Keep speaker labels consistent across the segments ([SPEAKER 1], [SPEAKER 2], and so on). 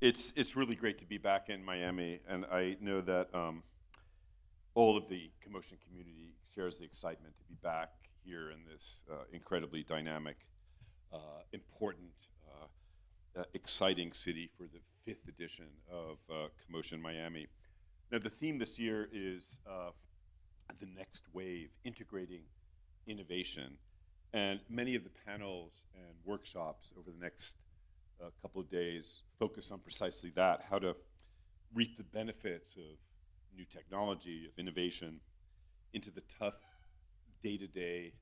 [SPEAKER 1] It's really great to be back in Miami, and I know that all of the CoMotion community shares the excitement to be back here in this incredibly dynamic, important, exciting city for the 5th edition of CoMotion Miami. Now, the theme this year is the next wave, integrating innovation. And many of the panels and workshops over the next couple of days focus on precisely that, how to reap the benefits of new technology, of innovation, into the tough day-to-day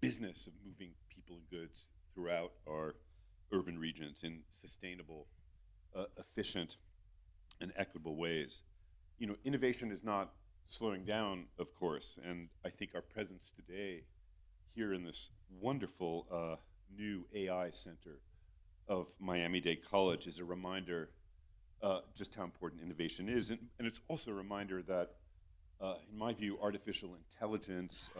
[SPEAKER 1] business of moving people and goods throughout our urban regions in sustainable, efficient, and equitable ways. You know, innovation is not slowing down, of course, and I think our presence today here in this wonderful new AI center of Miami-Dade College is a reminder just how important innovation is. And it's also a reminder that, in my view, artificial intelligence,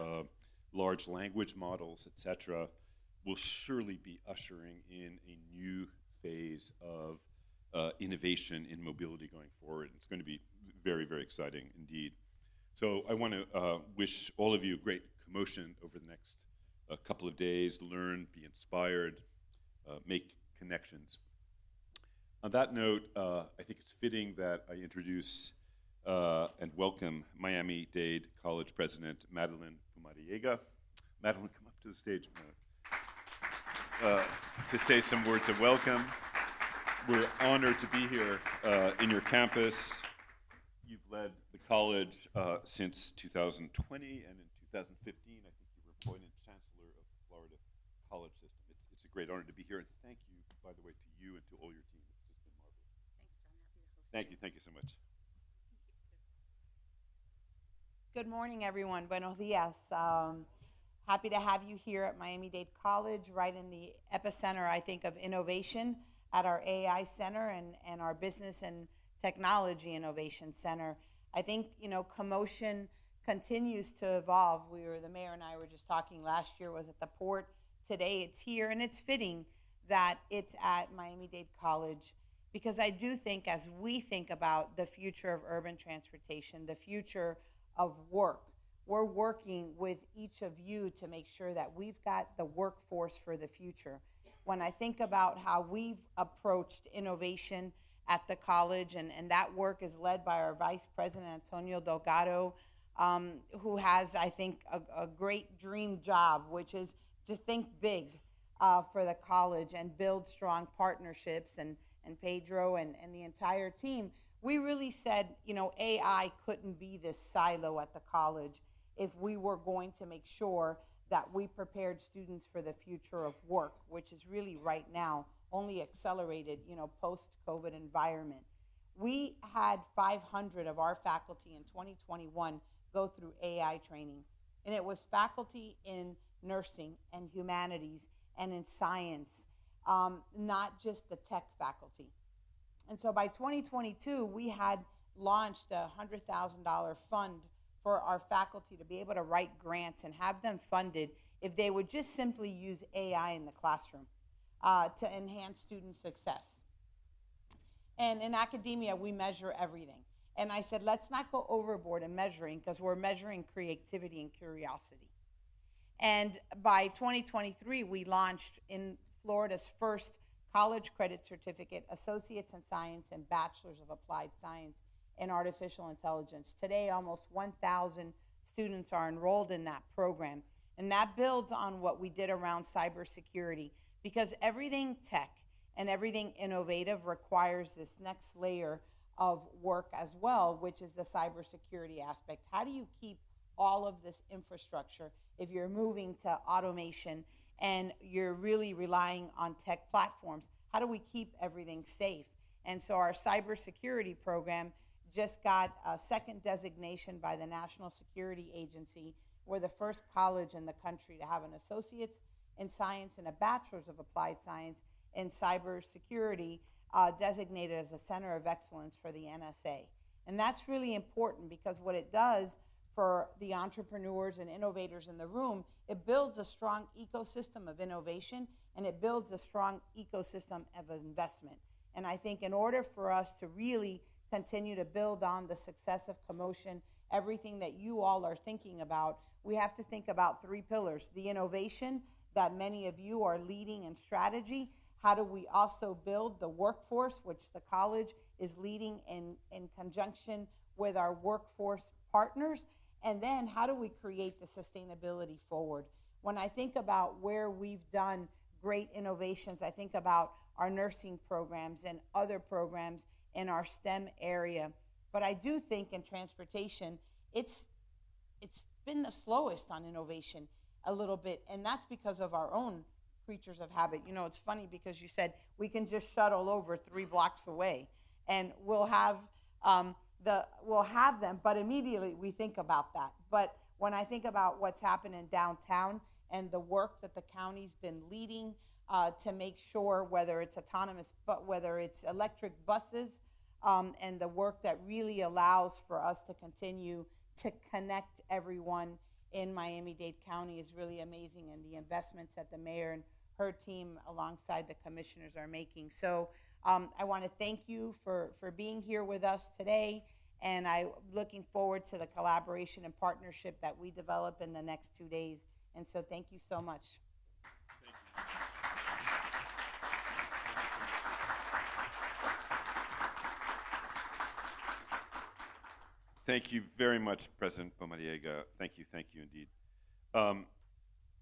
[SPEAKER 1] large language models, et cetera, will surely be ushering in a new phase of innovation in mobility going forward. It's going to be very, very exciting indeed. So I want to wish all of you great CoMotion over the next couple of days, learn, be inspired, make connections. On that note, I think it's fitting that I introduce and welcome Miami-Dade College President Madeline Pumariega. Madeline, come up to the stage to say some words of welcome. We're honored to be here in your campus. You've led the college since 2020, and in 2015, I think you were appointed Chancellor of the Florida College System. It's a great honor to be here, and thank you, by the way, to you and to all your team. It's just been marvelous. Thanks, John. Thank you so much.
[SPEAKER 2] Good morning, everyone. Buenos dias. Happy to have you here at Miami-Dade College, right in the epicenter, I think, of innovation at our AI Center and our Business and Technology Innovation Center. I think, you know, CoMotion continues to evolve. The mayor and I were just talking, last year was at the port, today it's here, and it's fitting that it's at Miami-Dade College, because I do think, as we think about the future of urban transportation, the future of work, we're working with each of you to make sure that we've got the workforce for the future. When I think about how we've approached innovation at the college, and that work is led by our Vice President, Antonio Delgado, who has, I think, a great dream job, which is to think big for the college and build strong partnerships, and Pedro and the entire team. We really said, you know, AI couldn't be this silo at the college if we were going to make sure that we prepared students for the future of work, which is really right now only accelerated, you know, post-COVID environment. We had 500 of our faculty in 2021 go through AI training, and it was faculty in nursing and humanities and in science, not just the tech faculty. And so by 2022, we had launched a $100,000 fund for our faculty to be able to write grants and have them funded if they would just simply use AI in the classroom to enhance student success. And in academia, we measure everything. And I said, let's not go overboard in measuring, because we're measuring creativity and curiosity. And by 2023, we launched in Florida's first college credit certificate, Associates in Science and Bachelors of Applied Science in Artificial Intelligence. Today, almost 1,000 students are enrolled in that program. And that builds on what we did around cybersecurity, because everything tech and everything innovative requires this next layer of work as well, which is the cybersecurity aspect. How do you keep all of this infrastructure if you're moving to automation and you're really relying on tech platforms? How do we keep everything safe? And so our cybersecurity program just got a second designation by the National Security Agency. We're the first college in the country to have an Associate's in Science and a Bachelor's of Applied Science in Cybersecurity designated as a Center of Excellence for the NSA. And that's really important, because what it does for the entrepreneurs and innovators in the room, it builds a strong ecosystem of innovation, and it builds a strong ecosystem of investment. And I think in order for us to really continue to build on the success of CoMotion, everything that you all are thinking about, we have to think about three pillars: the innovation that many of you are leading in strategy. How do we also build the workforce, which the college is leading in conjunction with our workforce partners? And then how do we create the sustainability forward? When I think about where we've done great innovations, I think about our nursing programs and other programs in our STEM area. But I do think in transportation, it's been the slowest on innovation a little bit, and that's because of our own creatures of habit. You know, it's funny because you said we can just shuttle over 3 blocks away, and we'll have them, but immediately we think about that. But when I think about what's happening downtown and the work that the county's been leading to make sure, whether it's autonomous, but whether it's electric buses, and the work that really allows for us to continue to connect everyone in Miami-Dade County is really amazing, and the investments that the mayor and her team alongside the commissioners are making. So I want to thank you for being here with us today, and I'm looking forward to the collaboration and partnership that we develop in the next 2 days. And so thank you so much.
[SPEAKER 1] Thank you very much, President Pumariega. Thank you indeed.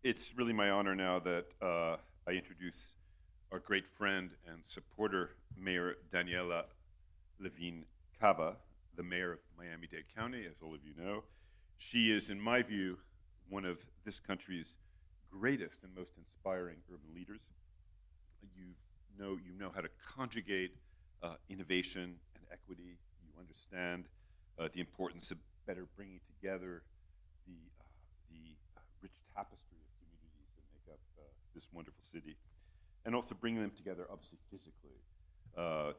[SPEAKER 1] It's really my honor now that I introduce our great friend and supporter, Mayor Daniella Levine Cava, the mayor of Miami-Dade County, as all of you know. She is, in my view, one of this country's greatest and most inspiring urban leaders. You know how to conjugate innovation and equity. You understand the importance of better bringing together the rich tapestry of communities that make up this wonderful city, and also bringing them together, obviously physically,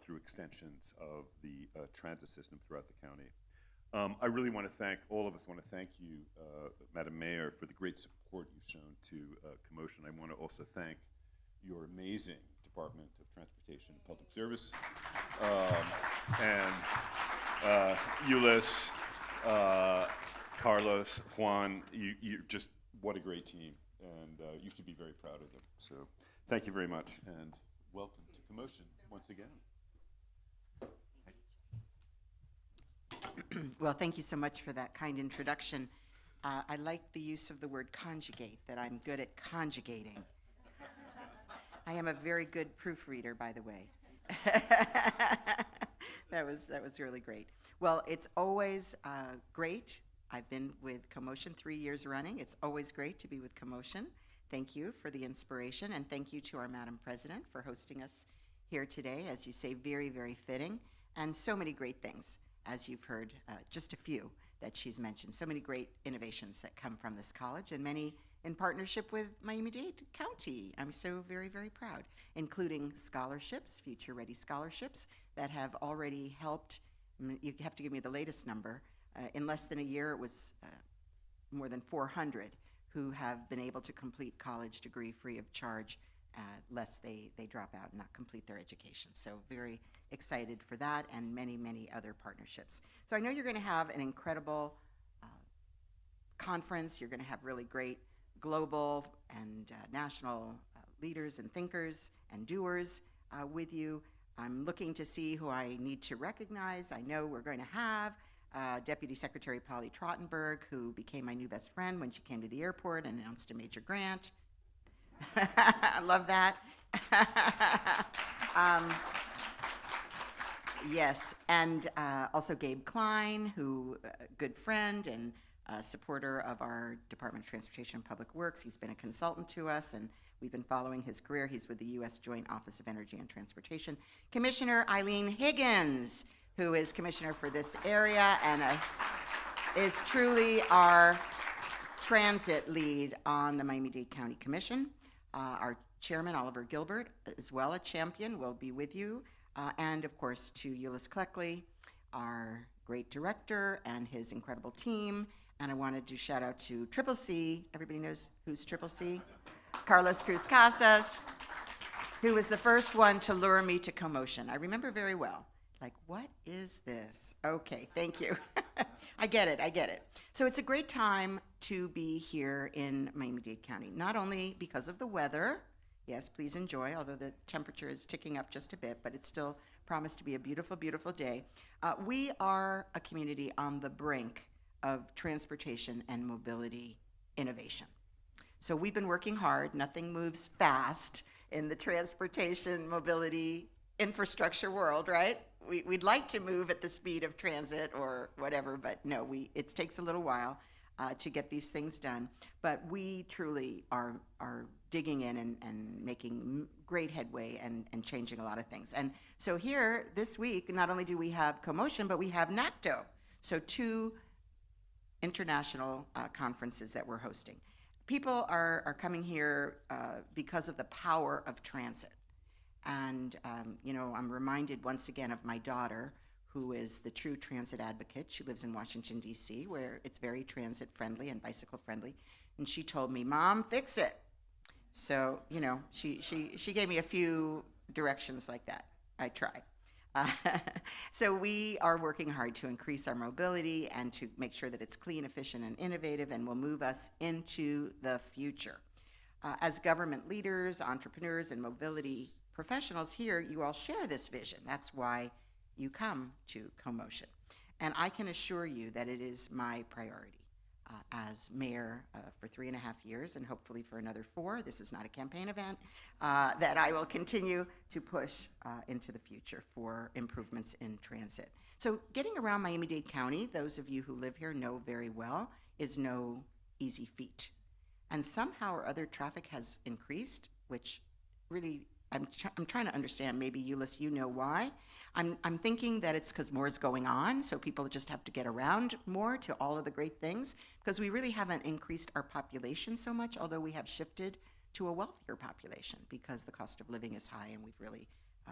[SPEAKER 1] through extensions of the transit system throughout the county. I really want to thank, all of us want to thank you, Madam Mayor, for the great support you've shown to CoMotion. I want to also thank your amazing Department of Transportation and Public Service, and Ulyss, Carlos, Juan, you're just, what a great team, and you should be very proud of them. So thank you very much, and welcome to CoMotion once again.
[SPEAKER 3] Well, thank you so much for that kind introduction. I like the use of the word conjugate, that I'm good at conjugating. I am a very good proofreader, by the way. That was really great. Well, it's always great. I've been with CoMotion 3 years running. It's always great to be with CoMotion. Thank you for the inspiration, and thank you to our Madam President for hosting us here today. As you say, very, very fitting, and so many great things, as you've heard, just a few that she's mentioned. So many great innovations that come from this college, and many in partnership with Miami-Dade County. I'm so very, very proud, including scholarships, future-ready scholarships, that have already helped. You have to give me the latest number. In less than a year, it was more than 400 who have been able to complete college degree free of charge, lest they drop out and not complete their education. So very excited for that, and many, many other partnerships. So I know you're going to have an incredible conference. You're going to have really great global and national leaders and thinkers and doers with you. I'm looking to see who I need to recognize. I know we're going to have Deputy Secretary Polly Trottenberg, who became my new best friend when she came to the airport and announced a major grant. I love that. Yes, and also Gabe Klein, who good friend and supporter of our Department of Transportation and Public Works. He's been a consultant to us, and we've been following his career. He's with the U.S. Joint Office of Energy and Transportation. Commissioner Eileen Higgins, who is commissioner for this area and is truly our transit lead on the Miami-Dade County Commission. Our chairman, Oliver Gilbert, as well a champion, will be with you. And of course, to Ulyss Cleckley, our great director, and his incredible team. And I wanted to shout out to Triple C. Everybody knows who's Triple C? Carlos Cruz Casas. who was the first one to lure me to CoMotion. I remember very well. Like, what is this? Okay, thank you. I get it. So it's a great time to be here in Miami-Dade County, not only because of the weather. Yes, please enjoy, although the temperature is ticking up just a bit, but it's still promised to be a beautiful, beautiful day. We are a community on the brink of transportation and mobility innovation. So we've been working hard. Nothing moves fast in the transportation, mobility, infrastructure world, right? We'd like to move at the speed of transit or whatever, but no, it takes a little while to get these things done. But we truly are digging in and making great headway and changing a lot of things. And so here this week, not only do we have CoMotion, but we have NACTO. So 2 international conferences that we're hosting. People are coming here because of the power of transit. And, I'm reminded once again of my daughter, who is the true transit advocate. She lives in Washington, D.C., where it's very transit friendly and bicycle friendly. And she told me, Mom, fix it. So, she gave me a few directions like that. I tried. So we are working hard to increase our mobility and to make sure that it's clean, efficient, and innovative, and will move us into the future. As government leaders, entrepreneurs, and mobility professionals here, you all share this vision. That's why you come to CoMotion. And I can assure you that it is my priority as mayor for 3.5 years, and hopefully for another 4. This is not a campaign event, that I will continue to push into the future for improvements in transit. So getting around Miami-Dade County, those of you who live here know very well, is no easy feat. And somehow or other traffic has increased, which really I'm trying to understand. Maybe Euless, you know why. I'm thinking that it's because more is going on, so people just have to get around more to all of the great things, because we really haven't increased our population so much, although we have shifted to a wealthier population because the cost of living is high, and we've really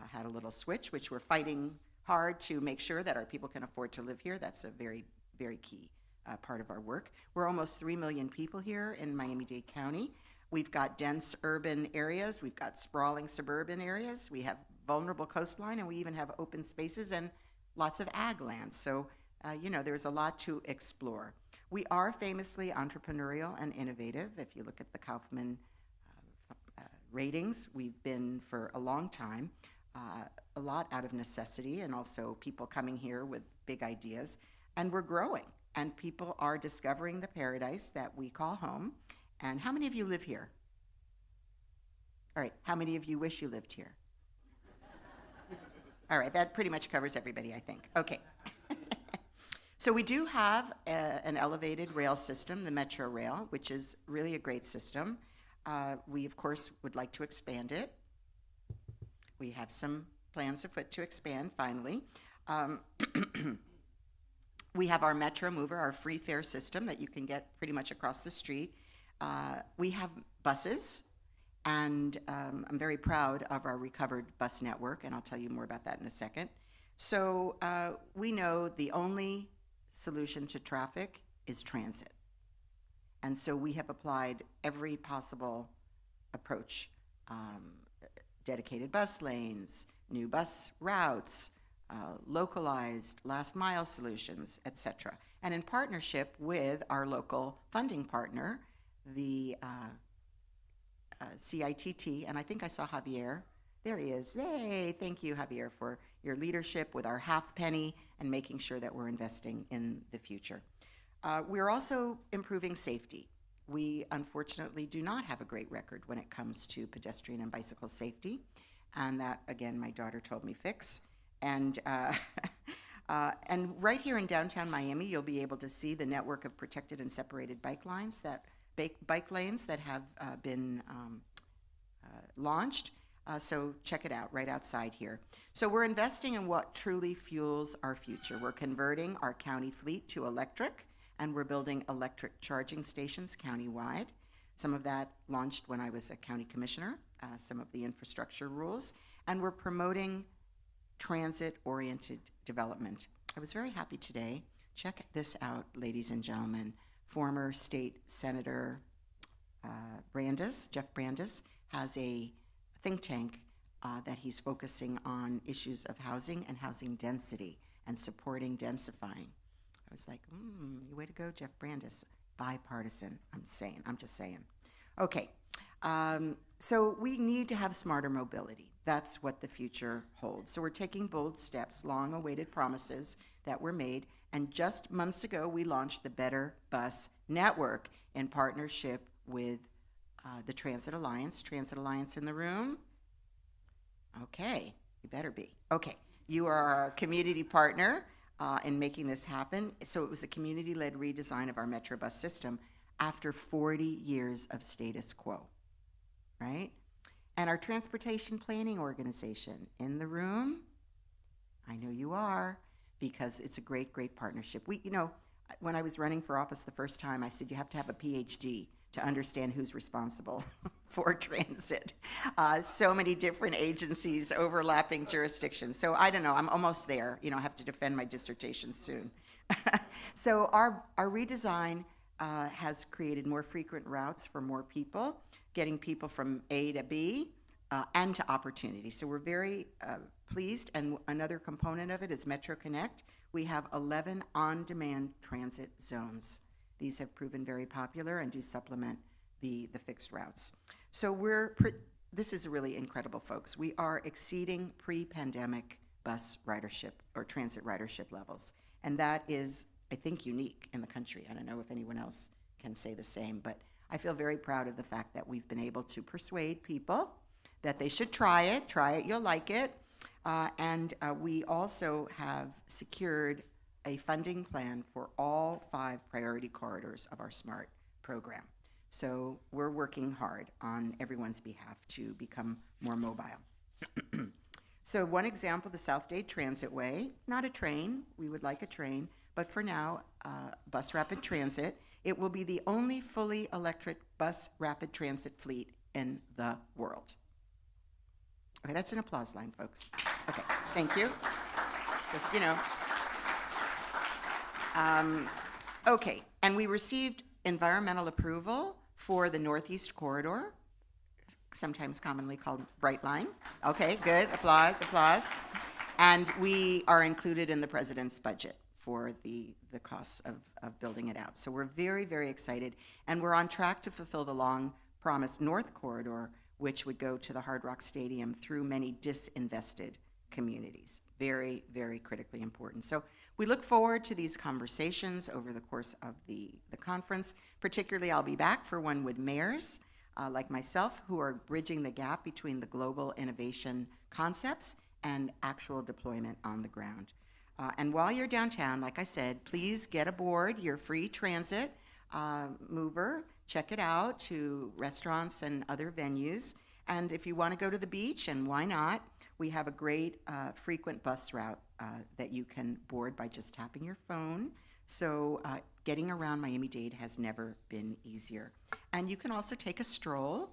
[SPEAKER 3] had a little switch, which we're fighting hard to make sure that our people can afford to live here. That's a very, very key part of our work. We're almost 3 million people here in Miami-Dade County. We've got dense urban areas, we've got sprawling suburban areas, we have vulnerable coastline, and we even have open spaces and lots of ag land. So, there's a lot to explore. We are famously entrepreneurial and innovative. If you look at the Kaufman ratings, we've been for a long time, a lot out of necessity, and also people coming here with big ideas. And we're growing, and people are discovering the paradise that we call home. And how many of you live here? All right, how many of you wish you lived here? All right, that pretty much covers everybody, I think. Okay. So we do have an elevated rail system, the Metro Rail, which is really a great system. We, of course, would like to expand it. We have some plans afoot to expand, finally. We have our Metro Mover, our free fare system that you can get pretty much across the street. We have buses, and I'm very proud of our recovered bus network, and I'll tell you more about that in a second. So we know the only solution to traffic is transit. And so we have applied every possible approach, dedicated bus lanes, new bus routes, localized last mile solutions, etc. And in partnership with our local funding partner, the CITT, and I think I saw Javier. There he is. Yay! Thank you, Javier, for your leadership with our half penny and making sure that we're investing in the future. We're also improving safety. We unfortunately do not have a great record when it comes to pedestrian and bicycle safety, and that, again, my daughter told me fix. And right here in downtown Miami, you'll be able to see the network of protected and separated bike lanes that have been launched. So check it out right outside here. So we're investing in what truly fuels our future. We're converting our county fleet to electric, and we're building electric charging stations countywide. Some of that launched when I was a county commissioner, some of the infrastructure rules, and we're promoting transit-oriented development. I was very happy today. Check this out, ladies and gentlemen. Former State Senator Jeff Brandes, has a think tank that he's focusing on issues of housing and housing density and supporting densifying. I was like, way to go, Jeff Brandis. Bipartisan, I'm just saying. Okay, so we need to have smarter mobility. That's what the future holds. So we're taking bold steps, long-awaited promises that were made, and just months ago, we launched the Better Bus Network in partnership with the Transit Alliance. Transit Alliance in the room? Okay, you better be. Okay, you are our community partner in making this happen. So it was a community-led redesign of our Metro bus system after 40 years of status quo, right? And our transportation planning organization in the room, I know you are, because it's a great, great partnership. When I was running for office the first time, I said you have to have a PhD to understand who's responsible for transit. So many different agencies, overlapping jurisdictions. So I don't know, I'm almost there. I have to defend my dissertation soon. So our redesign has created more frequent routes for more people, getting people from A to B and to opportunity. So we're very pleased, and another component of it is Metro Connect. We have 11 on-demand transit zones. These have proven very popular and do supplement the fixed routes. So this is really incredible, folks. We are exceeding pre-pandemic bus ridership or transit ridership levels. And that is, I think, unique in the country. I don't know if anyone else can say the same, but I feel very proud of the fact that we've been able to persuade people that they should try it, you'll like it. And we also have secured a funding plan for all 5 priority corridors of our SMART program. So we're working hard on everyone's behalf to become more mobile. So one example, the South-Dade Transitway, not a train, we would like a train, but for now, bus rapid transit. It will be the only fully electric bus rapid transit fleet in the world. Okay, that's an applause line, folks. Okay, thank you. Just, okay, and we received environmental approval for the Northeast Corridor, sometimes commonly called Bright Line. Okay, good, applause. And we are included in the president's budget for the costs of building it out. So we're very, very excited, and we're on track to fulfill the long-promised North Corridor, which would go to the Hard Rock Stadium through many disinvested communities. Very, very critically important. So we look forward to these conversations over the course of the conference. Particularly, I'll be back for one with mayors like myself who are bridging the gap between the global innovation concepts and actual deployment on the ground. And while you're downtown, like I said, please get aboard your free transit mover. Check it out to restaurants and other venues. And if you want to go to the beach, and why not, we have a great frequent bus route that you can board by just tapping your phone. So getting around Miami-Dade has never been easier. And you can also take a stroll.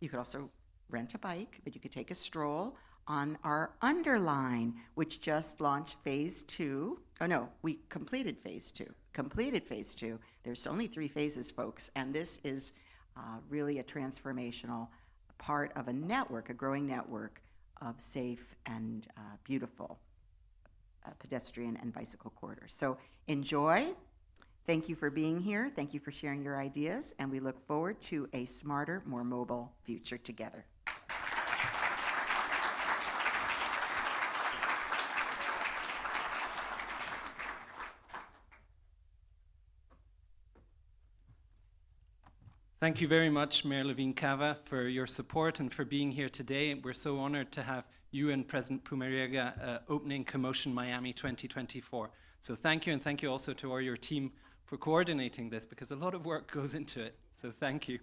[SPEAKER 3] You could also rent a bike, but you could take a stroll on our Underline, which just launched phase 2. Oh no, we completed phase 2. There's only 3 phases, folks, and this is really a transformational part of a network, a growing network of safe and beautiful pedestrian and bicycle corridors. So enjoy. Thank you for being here. Thank you for sharing your ideas, and we look forward to a smarter, more mobile future together.
[SPEAKER 4] Thank you very much, Mayor Levine Cava, for your support and for being here today. We're so honored to have you and President Pumariega opening CoMotion Miami 2024. So thank you, and thank you also to all your team for coordinating this, because a lot of work goes into it. So thank you.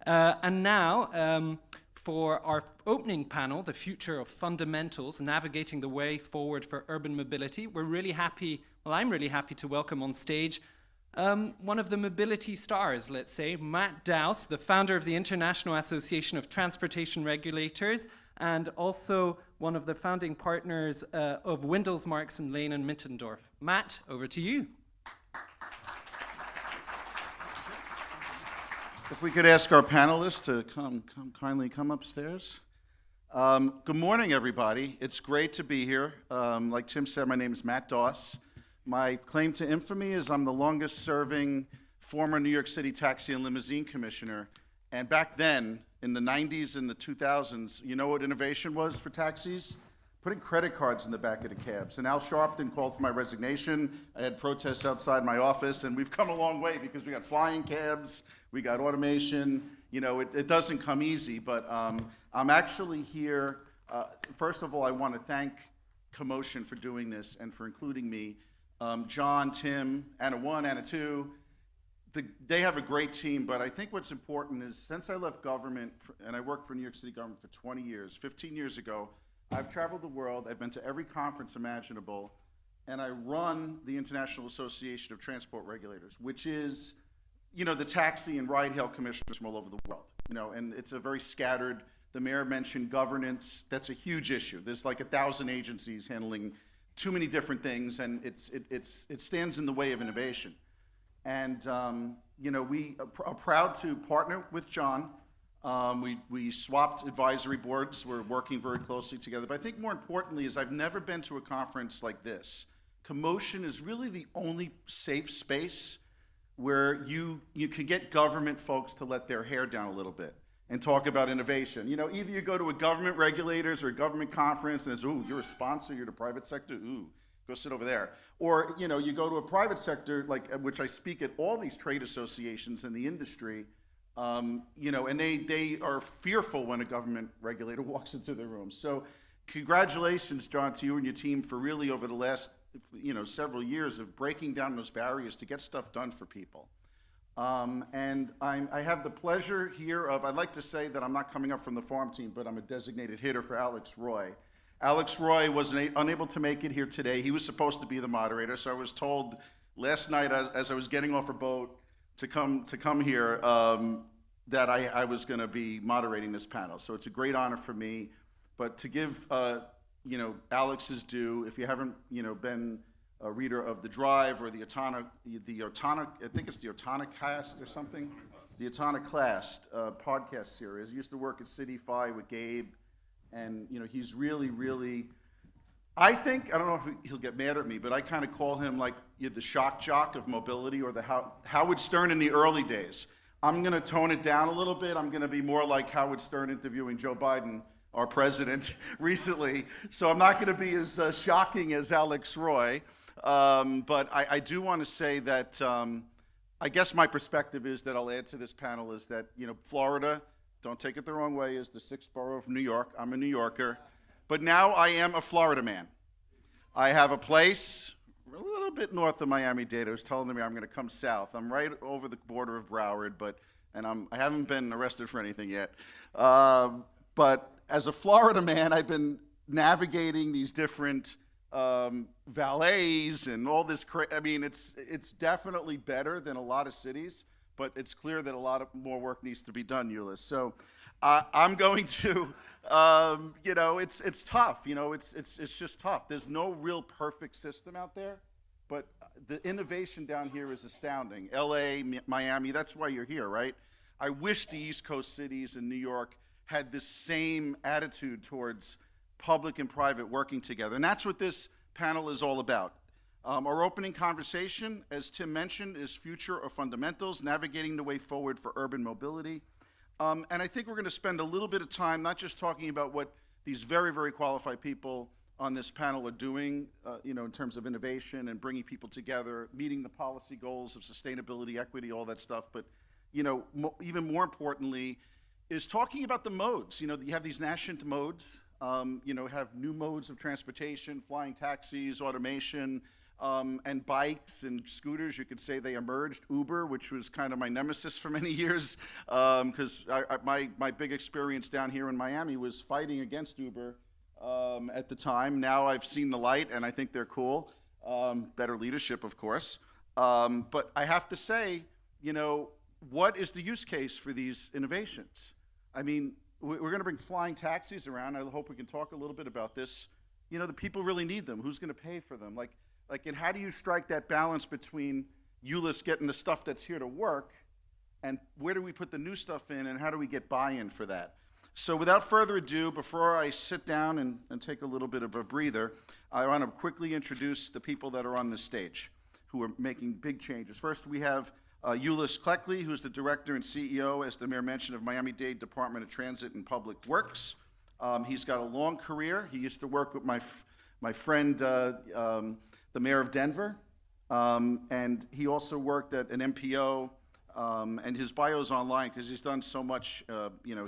[SPEAKER 4] And now, for our opening panel, The Future of Fundamentals, Navigating the Way Forward for Urban Mobility, I'm really happy to welcome on stage one of the mobility stars, let's say, Matt Dowse, the founder of the International Association of Transportation Regulators, and also one of the founding partners of Windels, Marks and Lane and Mittendorf. Matt, over to you.
[SPEAKER 5] If we could ask our panelists to kindly come upstairs. Good morning, everybody. It's great to be here. Like Tim said, my name is Matt Doss. My claim to infamy is I'm the longest-serving former New York City Taxi and Limousine Commissioner. And back then, in the 90s and the 2000s, you know what innovation was for taxis? Putting credit cards in the back of the cabs. And Al Sharpton called for my resignation. I had protests outside my office, and we've come a long way because we got flying cabs, we got automation. You know, it doesn't come easy, but I'm actually here. First of all, I want to thank CoMotion for doing this and for including me. John, Tim, Anna 1, Anna 2, they have a great team, but I think what's important is since I left government, and I worked for New York City government for 20 years, 15 years ago, I've traveled the world, I've been to every conference imaginable, and I run the International Association of Transport Regulators, which is, you know, the taxi and ride-hail commissioners from all over the world, you know, and it's a very scattered, the mayor mentioned governance, that's a huge issue. There's like 1,000 agencies handling too many different things, and it stands in the way of innovation. And, you know, we are proud to partner with John. We swapped advisory boards. We're working very closely together. But I think more importantly is I've never been to a conference like this. CoMotion is really the only safe space where you can get government folks to let their hair down a little bit and talk about innovation. You know, either you go to a government regulators or a government conference and it's, ooh, you're a sponsor, you're the private sector, ooh, go sit over there. Or, you know, you go to a private sector, like which I speak at all these trade associations in the industry, you know, and they are fearful when a government regulator walks into their room. So congratulations, John, to you and your team for really over the last, you know, several years of breaking down those barriers to get stuff done for people. And I have the pleasure here of, I'd like to say that I'm not coming up from the farm team, but I'm a designated hitter for Alex Roy. Alex Roy was unable to make it here today. He was supposed to be the moderator, so I was told last night as I was getting off a boat to come here that I was going to be moderating this panel. So it's a great honor for me. But to give you know, Alex's due, if you haven't, you know, been a reader of The Drive or the Autonomy, I think it's the Autonocast or something, the Autonoclast podcast series. I used to work at City Fi with Gabe, and you know, he's really, I think, I don't know if he'll get mad at me, but I kind of call him like the shock jock of mobility, or the Howard Stern in the early days. I'm going to tone it down a little bit. I'm going to be more like Howard Stern interviewing Joe Biden, our president, recently. So I'm not going to be as shocking as Alex Roy. But I do want to say that I guess my perspective is that I'll add to this panel is that, you know, Florida, don't take it the wrong way, is the 6th borough of New York. I'm a New Yorker. But now I am a Florida man. I have a place a little bit north of Miami-Dade. I was telling me I'm going to come south. I'm right over the border of Broward, I haven't been arrested for anything yet. But as a Florida man, I've been navigating these different valets and all this. I mean, it's definitely better than a lot of cities, but it's clear that a lot of more work needs to be done, Euless. So I'm going to, you know, it's tough. You know, it's just tough. There's no real perfect system out there, but the innovation down here is astounding. LA, Miami, that's why you're here, right? I wish the East Coast cities and New York had this same attitude towards public and private working together. And that's what this panel is all about. Our opening conversation, as Tim mentioned, is Future or Fundamentals, Navigating the Way Forward for Urban Mobility. And I think we're going to spend a little bit of time not just talking about what these very, very qualified people on this panel are doing, you know, in terms of innovation and bringing people together, meeting the policy goals of sustainability, equity, all that stuff, but, you know, even more importantly, is talking about the modes. You know, you have these nascent modes, you know, have new modes of transportation, flying taxis, automation, and bikes and scooters. You could say they emerged. Uber, which was kind of my nemesis for many years, because my big experience down here in Miami was fighting against Uber at the time. Now I've seen the light, and I think they're cool. Better leadership, of course. But I have to say, you know, what is the use case for these innovations? I mean, we're going to bring flying taxis around. I hope we can talk a little bit about this. You know, the people really need them. Who's going to pay for them? Like, and how do you strike that balance between Euless getting the stuff that's here to work, and where do we put the new stuff in, and how do we get buy-in for that? So without further ado, before I sit down and take a little bit of a breather, I want to quickly introduce the people that are on this stage who are making big changes. First, we have Ulyss Cleckley, who's the director and CEO, as the mayor mentioned, of Miami-Dade Department of Transit and Public Works. He's got a long career. He used to work with my friend, the mayor of Denver, and he also worked at an MPO, and his bio's online because he's done so much.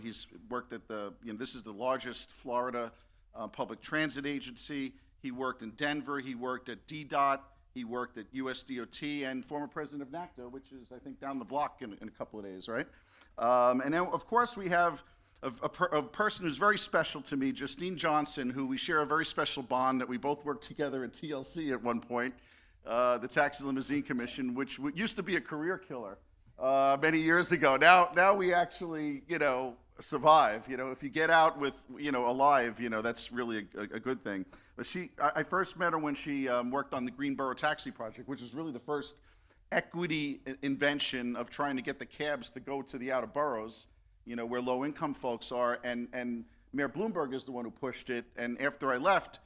[SPEAKER 5] He's worked at this is the largest Florida public transit agency. He worked in Denver. He worked at DDOT. He worked at USDOT and former president of NACDO, which is, I think, down the block in a couple of days, right? And then, of course, we have a person who's very special to me, Justine Johnson, who we share a very special bond that we both worked together at TLC at one point, the Taxi Limousine Commission, which used to be a career killer many years ago. Now we actually, survive. If you get out with, alive, that's really a good thing. But I first met her when she worked on the Greenboro Taxi Project, which is really the first equity invention of trying to get the cabs to go to the outer boroughs, where low-income folks are. And Mayor Bloomberg is the one who pushed it. And after I left,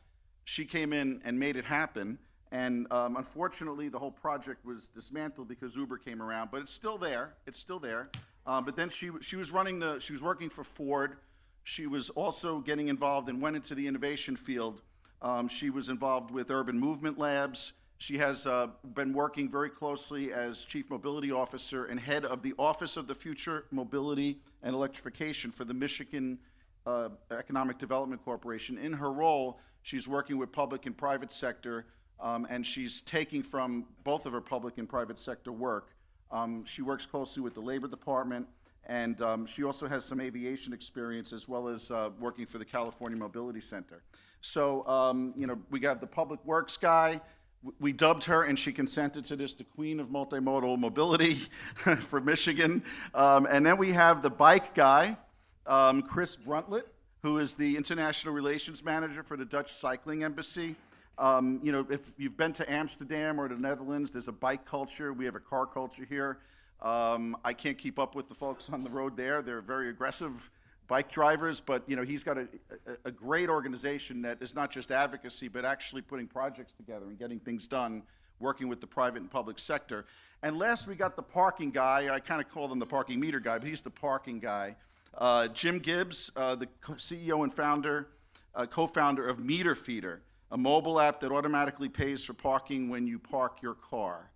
[SPEAKER 5] she came in and made it happen. And unfortunately, the whole project was dismantled because Uber came around. But it's still there. It's still there. But then she was working for Ford. She was also getting involved and went into the innovation field. She was involved with Urban Movement Labs. She has been working very closely as Chief Mobility Officer and head of the Office of the Future Mobility and Electrification for the Michigan Economic Development Corporation. In her role, she's working with public and private sector, and she's taking from both of her public and private sector work. She works closely with the Labor Department, and she also has some aviation experience as well as working for the California Mobility Center. So, we have the public works guy. We dubbed her, and she consented to this, the queen of multimodal mobility for Michigan. And then we have the bike guy, Chris Bruntlett, who is the international relations manager for the Dutch Cycling Embassy. If you've been to Amsterdam or the Netherlands, there's a bike culture. We have a car culture here. I can't keep up with the folks on the road there. They're very aggressive bike drivers, but he's got a great organization that is not just advocacy, but actually putting projects together and getting things done, working with the private and public sector. And last, we got the parking guy. I kind of call him the parking meter guy, but he's the parking guy. Jim Gibbs, the CEO and co-founder of Meter Feeder, a mobile app that automatically pays for parking when you park your car.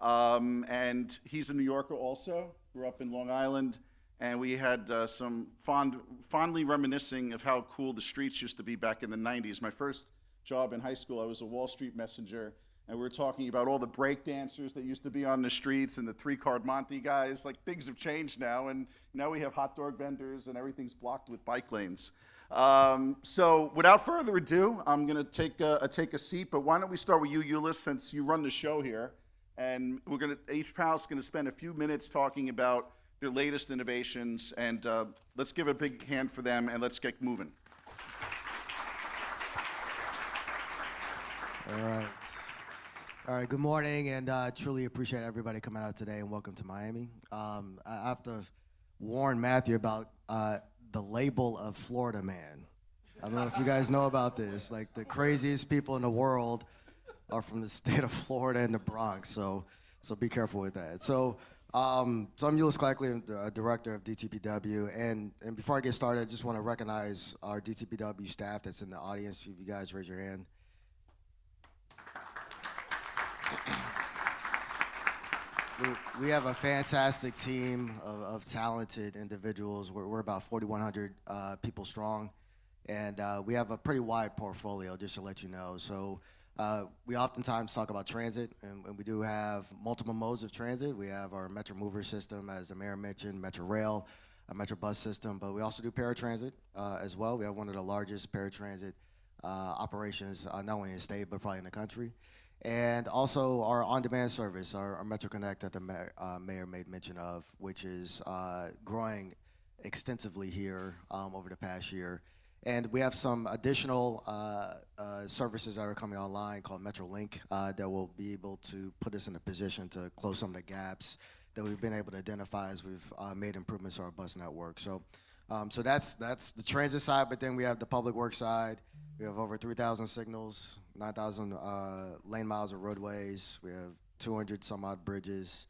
[SPEAKER 5] And he's a New Yorker also, grew up in Long Island, and we had some fondly reminiscing of how cool the streets used to be back in the 90s. My first job in high school, I was a Wall Street messenger, and we were talking about all the break dancers that used to be on the streets and the three-card Monte guys. Like, things have changed now, and now we have hot dog vendors, and everything's blocked with bike lanes. So without further ado, I'm going to take a seat, but why don't we start with you, Ulyss, since you run the show here, and each panel's going to spend a few minutes talking about their latest innovations, and let's give a big hand for them, and let's get moving.
[SPEAKER 6] All right, good morning, and truly appreciate everybody coming out today, and welcome to Miami. I have to warn Matthew about the label of Florida man. I don't know if you guys know about this. Like, the craziest people in the world are from the state of Florida and the Bronx, so be careful with that. So I'm Ulyss Cleckley, I'm director of DTPW, and before I get started, I just want to recognize our DTPW staff that's in the audience. If you guys raise your hand. We have a fantastic team of talented individuals. We're about 4,100 people strong, and we have a pretty wide portfolio, just to let you know. So we oftentimes talk about transit, and we do have multiple modes of transit. We have our Metro Mover system, as the mayor mentioned, Metro Rail, a Metro Bus system, but we also do paratransit as well. We have one of the largest paratransit operations, not only in the state, but probably in the country. And also our on-demand service, our Metro Connect that the mayor made mention of, which is growing extensively here over the past year. And we have some additional services that are coming online called MetroLink that will be able to put us in a position to close some of the gaps that we've been able to identify as we've made improvements to our bus network. So So that's the transit side, but then we have the public works side. We have over 3,000 signals, 9,000 lane miles of roadways. We have 200 some odd bridges.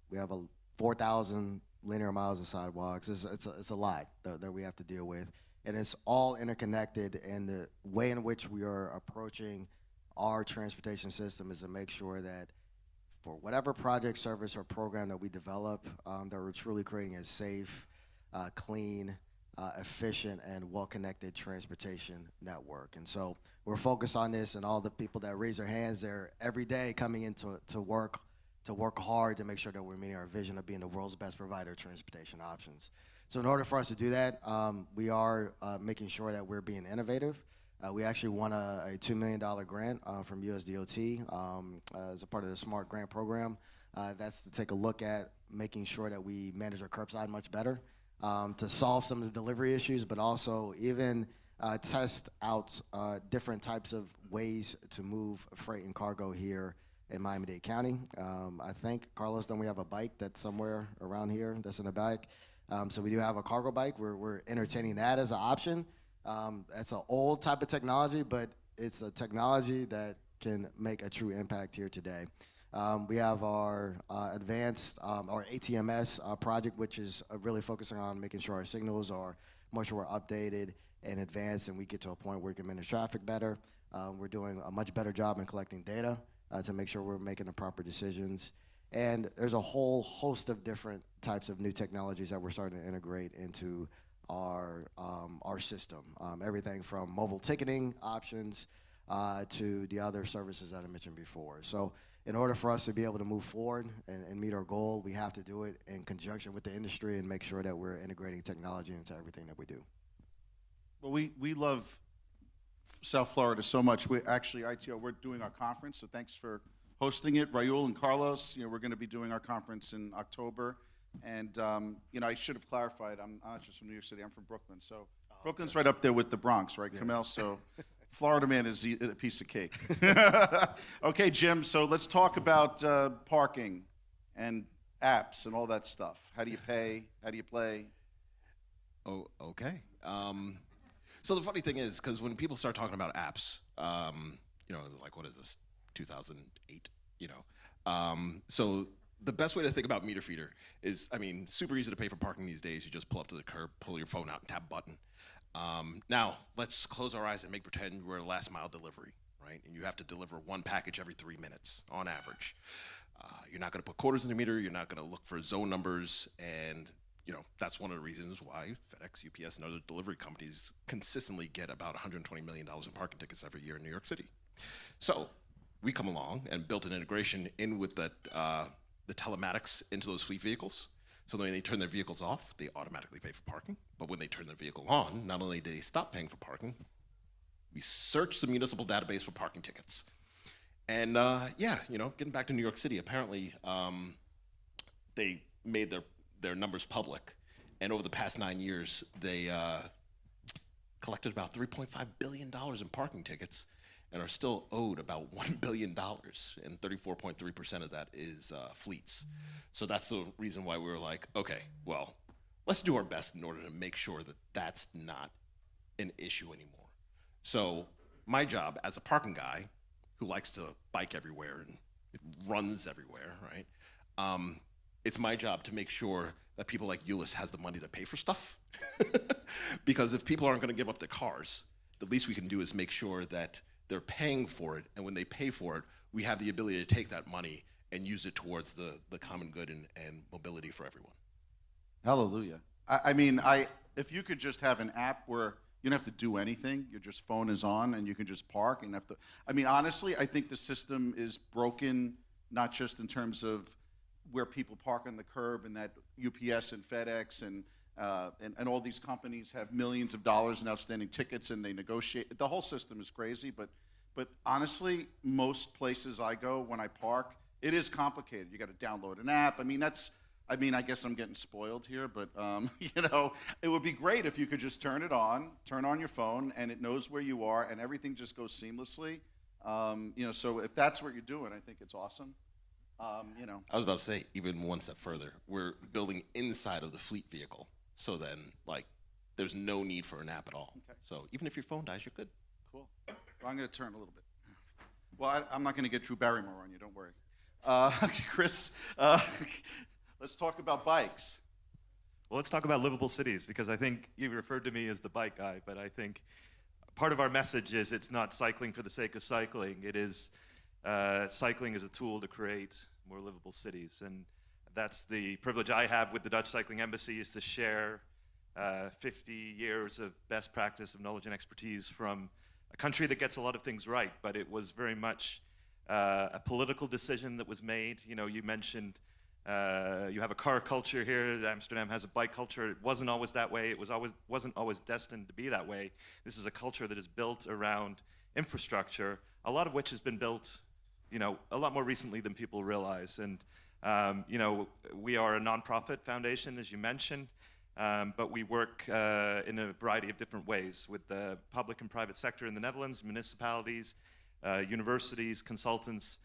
[SPEAKER 6] We have 4,000 linear miles of sidewalks. It's a lot that we have to deal with. And it's all interconnected, and the way in which we are approaching our transportation system is to make sure that for whatever project, service, or program that we develop, that we're truly creating a safe, clean, efficient, and well-connected transportation network. And so we're focused on this, and all the people that raise their hands there every day coming into to work hard to make sure that we're meeting our vision of being the world's best provider of transportation options. So in order for us to do that, we are making sure that we're being innovative. We actually won a $2 million grant from USDOT as a part of the SMART grant program. That's to take a look at making sure that we manage our curbside much better, to solve some of the delivery issues, but also even test out different types of ways to move freight and cargo here in Miami-Dade County. I think, Carlos, don't we have a bike that's somewhere around here that's in the back? So we do have a cargo bike. We're entertaining that as an option. That's an old type of technology, but it's a technology that can make a true impact here today. We have our advanced, our ATMS project, which is really focusing on making sure our signals are much more updated and advanced, and we get to a point where we can manage traffic better. We're doing a much better job in collecting data to make sure we're making the proper decisions. And there's a whole host of different types of new technologies that we're starting to integrate into our system. Everything from mobile ticketing options to the other services that I mentioned before. So in order for us to be able to move forward and meet our goal, we have to do it in conjunction with the industry and make sure that we're integrating technology into everything that we do.
[SPEAKER 5] Well, we love South Florida so much. We actually, ITO, we're doing our conference, so thanks for hosting it. Raul and Carlos, we're going to be doing our conference in October. And, I should have clarified, I'm not just from New York City, I'm from Brooklyn. So Brooklyn's right up there with the Bronx, right, Kamel? So Florida man is a piece of cake. Okay, Jim, so let's talk about parking and apps and all that stuff. How do you pay? How do you play?
[SPEAKER 7] Oh, okay. So the funny thing is, because when people start talking about apps, like, what is this, 2008, So the best way to think about meter feeder is, super easy to pay for parking these days. You just pull up to the curb, pull your phone out, and tap a button. Now, let's close our eyes and make pretend we're a last mile delivery, right? And you have to deliver one package every 3 minutes on average. You're not going to put quarters in the meter. You're not going to look for zone numbers. And, that's one of the reasons why FedEx, UPS, and other delivery companies consistently get about $120 million in parking tickets every year in New York City. So we come along and built an integration in with the telematics into those fleet vehicles. So when they turn their vehicles off, they automatically pay for parking. But when they turn their vehicle on, not only do they stop paying for parking, we search the municipal database for parking tickets. And getting back to New York City, apparently they made their numbers public. And over the past 9 years, they collected about $3.5 billion in parking tickets and are still owed about $1 billion, and 34.3% of that is fleets. So that's the reason why we were like, okay, well, let's do our best in order to make sure that that's not an issue anymore. So my job as a parking guy who likes to bike everywhere and runs everywhere, right? It's my job to make sure that people like Ulyss has the money to pay for stuff. Because if people aren't gonna give up their cars, the least we can do is make sure that they're paying for it, and when they pay for it, we have the ability to take that money and use it towards the common good and mobility for everyone.
[SPEAKER 5] Hallelujah. If you could just have an app where you don't have to do anything, your just phone is on and you can just park and honestly, I think the system is broken, not just in terms of where people park on the curb, and that UPS and FedEx and all these companies have millions of dollars in outstanding tickets and they negotiate. The whole system is crazy, but honestly, most places I go when I park, it is complicated. You got to download an app. I guess I'm getting spoiled here, but it would be great if you could just turn on your phone, and it knows where you are, and everything just goes seamlessly. So if that's what you're doing, I think it's awesome.
[SPEAKER 7] I was about to say, even one step further, we're building inside of the fleet vehicle. So then, like, there's no need for an app at all.
[SPEAKER 5] Okay.
[SPEAKER 7] So even if your phone dies, you're good.
[SPEAKER 5] Cool. Well, I'm going to turn a little bit. Well, I'm not going to get Drew Barrymore on you, don't worry. Chris, let's talk about bikes.
[SPEAKER 8] Well, let's talk about livable cities, because I think you referred to me as the bike guy, but I think part of our message is it's not cycling for the sake of cycling. It is cycling as a tool to create more livable cities. And that's the privilege I have with the Dutch Cycling Embassy, is to share 50 years of best practice of knowledge and expertise from a country that gets a lot of things right, but it was very much a political decision that was made. You know, you mentioned you have a car culture here. Amsterdam has a bike culture. It wasn't always that way. It wasn't always destined to be that way. This is a culture that is built around infrastructure, a lot of which has been built, you know, a lot more recently than people realize. And you know, we are a nonprofit foundation, as you mentioned. But we work in a variety of different ways with the public and private sector in the Netherlands, municipalities, universities, consultants,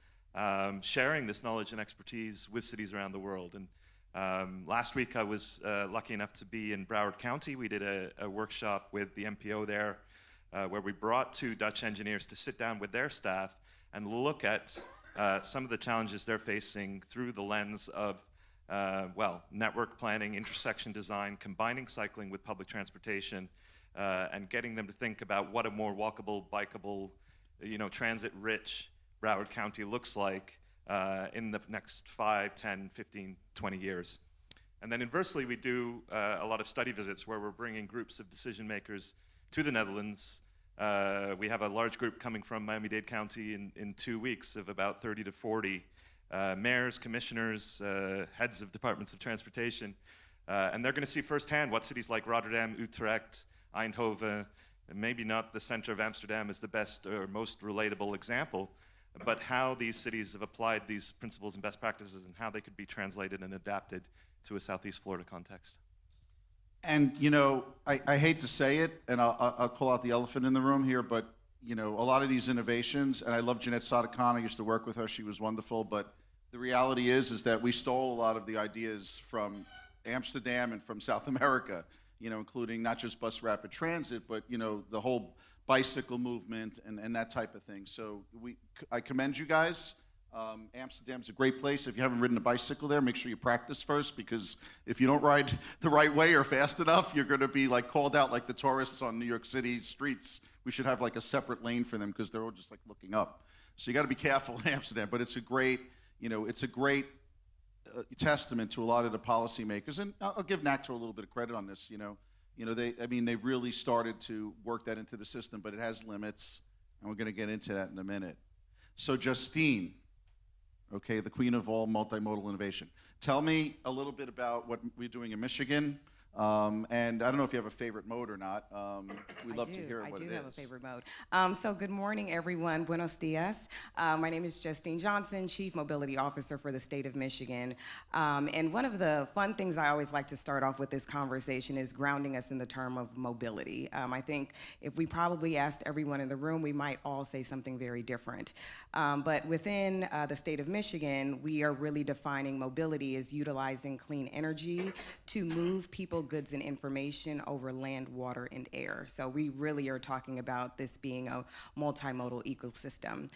[SPEAKER 8] sharing this knowledge and expertise with cities around the world. And last week I was lucky enough to be in Broward County. We did a workshop with the MPO there where we brought 2 Dutch engineers to sit down with their staff and look at some of the challenges they're facing through the lens of well, network planning, intersection design, combining cycling with public transportation, and getting them to think about what a more walkable, bikeable, you know, transit-rich Broward County looks like in the next 5, 10, 15, 20 years. And then inversely, we do a lot of study visits where we're bringing groups of decision makers to the Netherlands. We have a large group coming from Miami-Dade County in 2 weeks of about 30 to 40 mayors, commissioners, heads of departments of transportation, and they're going to see firsthand what cities like Rotterdam, Utrecht, Eindhoven, and maybe not the center of Amsterdam is the best or most relatable example, but how these cities have applied these principles and best practices and how they could be translated and adapted to a Southeast Florida context.
[SPEAKER 5] And, you know, I hate to say it, and I'll call out the elephant in the room here, but, you know, a lot of these innovations, and I love Jeanette Sadekhan, I used to work with her, she was wonderful, but the reality is that we stole a lot of the ideas from Amsterdam and from South America, you know, including not just bus rapid transit, but, you know, the whole bicycle movement and that type of thing. So I commend you guys. Amsterdam's a great place. If you haven't ridden a bicycle there, make sure you practice first, because if you don't ride the right way or fast enough, you're going to be like called out like the tourists on New York City streets. We should have like a separate lane for them because they're all just like looking up. So you got to be careful in Amsterdam, but it's a great, you know, it's a great testament to a lot of the policymakers, and I'll give NACTO a little bit of credit on this. You know, they've really started to work that into the system, but it has limits, and we're going to get into that in a minute. So Justine, okay, the queen of all multimodal innovation, tell me a little bit about what we're doing in Michigan. And I don't know if you have a favorite mode or not. We'd love to hear what it is.
[SPEAKER 9] I do have a favorite mode. So good morning, everyone. Buenos dias. My name is Justine Johnson, Chief Mobility Officer for the state of Michigan. And one of the fun things I always like to start off with this conversation is grounding us in the term of mobility. I think if we probably asked everyone in the room, we might all say something very different. But within the state of Michigan, we are really defining mobility as utilizing clean energy to move people, goods, and information over land, water, and air. So we really are talking about this being a multimodal ecosystem.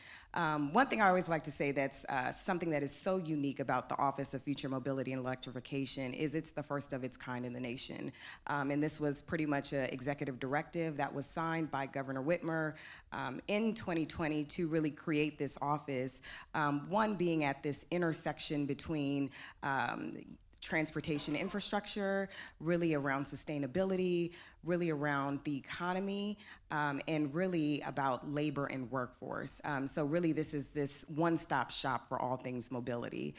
[SPEAKER 9] One thing I always like to say that's something that is so unique about the Office of Future Mobility and Electrification is it's the first of its kind in the nation. And this was pretty much an executive directive that was signed by Governor Whitmer in 2020 to really create this office, one being at this intersection between transportation infrastructure, really around sustainability, really around the economy, and really about labor and workforce. So really this is this one-stop shop for all things mobility.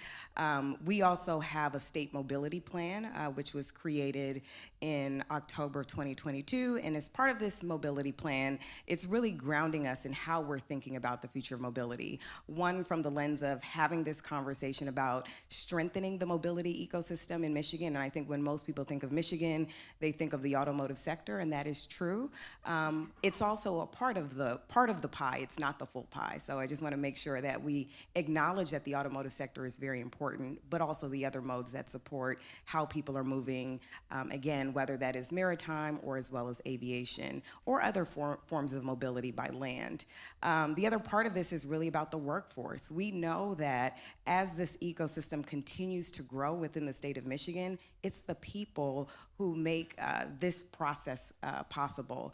[SPEAKER 9] We also have a state mobility plan, which was created in October 2022, and as part of this mobility plan, it's really grounding us in how we're thinking about the future of mobility. One, from the lens of having this conversation about strengthening the mobility ecosystem in Michigan, and I think when most people think of Michigan, they think of the automotive sector. sector, and that is true. It's also a part of the pie. It's not the full pie. So I just want to make sure that we acknowledge that the automotive sector is very important, but also the other modes that support how people are moving, again, whether that is maritime or as well as aviation or other forms of mobility by land. The other part of this is really about the workforce. We know that as this ecosystem continues to grow within the state of Michigan, it's the people who make this process possible.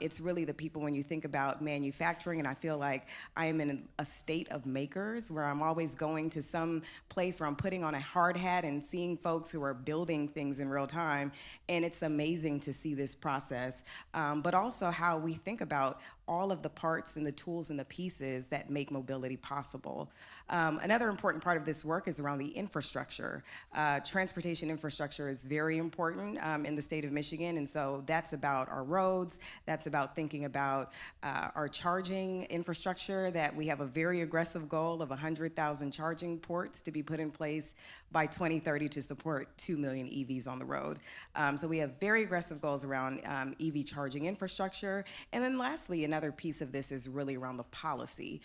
[SPEAKER 9] It's really the people when you think about manufacturing, and I feel like I am in a state of makers where I'm always going to some place where I'm putting on a hard hat and seeing folks who are building things in real time, and it's amazing to see this process, but also how we think about all of the parts and the tools and the pieces that make mobility possible. Another important part of this work is around the infrastructure. Transportation infrastructure is very important in the state of Michigan, and so that's about our roads, that's about thinking about our charging infrastructure, that we have a very aggressive goal of 100,000 charging ports to be put in place by 2030 to support 2 million EVs on the road. So we have very aggressive goals around EV charging infrastructure. And then lastly, another piece of this is really around the policy.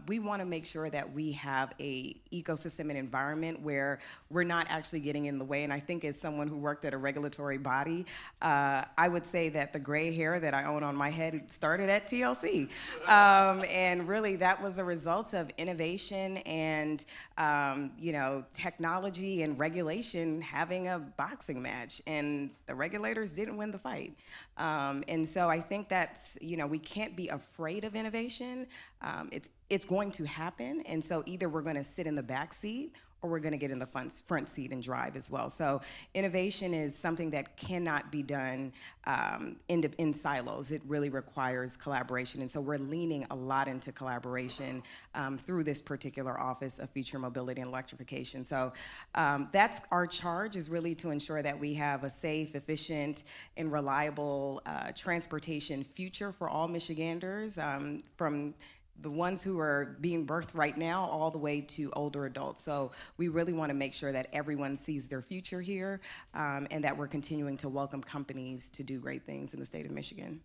[SPEAKER 9] We want to make sure that we have a ecosystem and environment where we're not actually getting in the way. And I think as someone who worked at a regulatory body, I would say that the gray hair that I own on my head started at TLC. And really that was a result of innovation and technology and regulation having a boxing match, and the regulators didn't win the fight. And so I think that's, we can't be afraid of innovation. It's going to happen, and so either we're going to sit in the back seat or we're going to get in the front seat and drive as well. So innovation is something that cannot be done in silos. It really requires collaboration, and so we're leaning a lot into collaboration through this particular Office of Future Mobility and Electrification. So that's our charge, is really to ensure that we have a safe, efficient, and reliable transportation future for all Michiganders, from the ones who are being birthed right now all the way to older adults. So we really want to make sure that everyone sees their future here, and that we're continuing to welcome companies to do great things in the state of Michigan.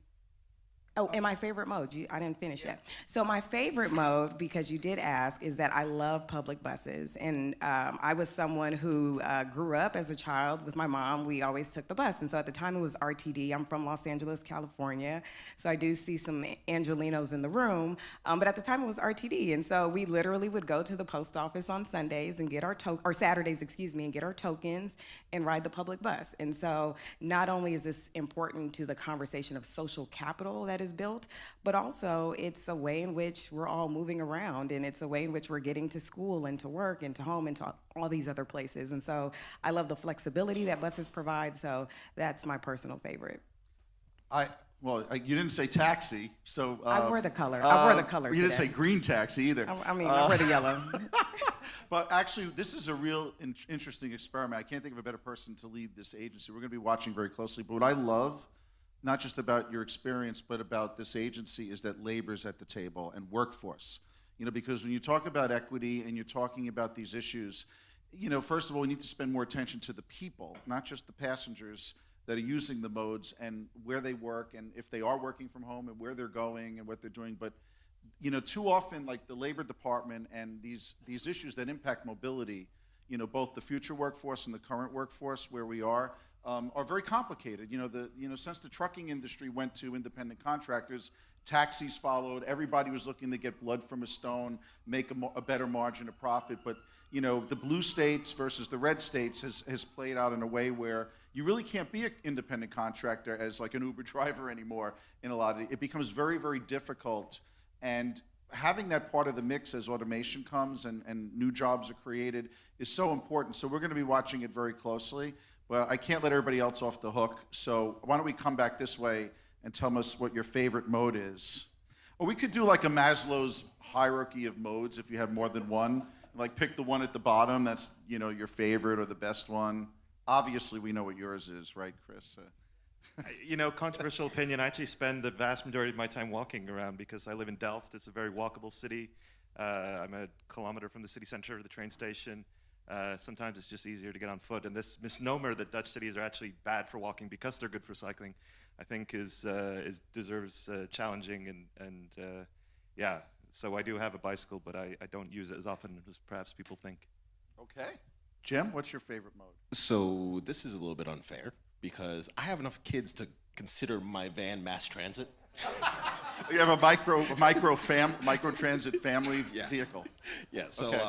[SPEAKER 9] Oh, and my favorite mode, I didn't finish yet. So my favorite mode, because you did ask, is that I love public buses. And I was someone who grew up as a child with my mom. We always took the bus. And so at the time it was RTD. I'm from Los Angeles, California. So I do see some Angelinos in the room. But at the time it was RTD. And so we literally would go to the post office on Sundays and get our or Saturdays, and get our tokens and ride the public bus. And so not only is this important to the conversation of social capital that is built, but also it's a way in which we're all moving around, and it's a way in which we're getting to school and to work and to home and to all these other places. And so I love the flexibility that buses provide, so that's my personal favorite.
[SPEAKER 5] You didn't say taxi, so...
[SPEAKER 9] I wore the color. I wore the color
[SPEAKER 5] You didn't
[SPEAKER 9] today.
[SPEAKER 5] say green taxi either.
[SPEAKER 9] I wear the yellow.
[SPEAKER 5] But actually, this is a real interesting experiment. I can't think of a better person to lead this agency. We're going to be watching very closely. But what I love, not just about your experience, but about this agency, is that labor's at the table and workforce. Because when you talk about equity and you're talking about these issues, first of all, we need to spend more attention to the people, not just the passengers that are using the modes and where they work and if they are working from home and where they're going and what they're doing. But too often, like the Labor Department and these issues that impact mobility, both the future workforce and the current workforce where we are very complicated. Since the trucking industry went to independent contractors, taxis followed. Everybody was looking to get blood from a stone, make a better margin of profit. But the blue states versus the red states has played out in a way where you really can't be an independent contractor as like an Uber driver anymore. In a lot of it becomes very, very difficult. And having that part of the mix as automation comes and new jobs are created is so important. So we're going to be watching it very closely. But I can't let everybody else off the hook. So why don't we come back this way and tell us what your favorite mode is? Or we could do like a Maslow's hierarchy of modes if you have more than one. Like pick the one at the bottom that's your favorite or the best one. Obviously, we know what yours is, right, Chris?
[SPEAKER 8] Controversial opinion, I actually spend the vast majority of my time walking around because I live in Delft. It's a very walkable city. I'm a kilometer from the city center of the train station. Sometimes it's just easier to get on foot. And this misnomer that Dutch cities are actually bad for walking because they're good for cycling, I think deserves challenging. Yeah, so I do have a bicycle, but I don't use it as often as perhaps people think.
[SPEAKER 5] Okay. Jim, what's your favorite mode?
[SPEAKER 7] So this is a little bit unfair because I have enough kids to consider my van mass transit.
[SPEAKER 5] You have a micro transit family vehicle.
[SPEAKER 7] Yeah. So
[SPEAKER 5] Okay.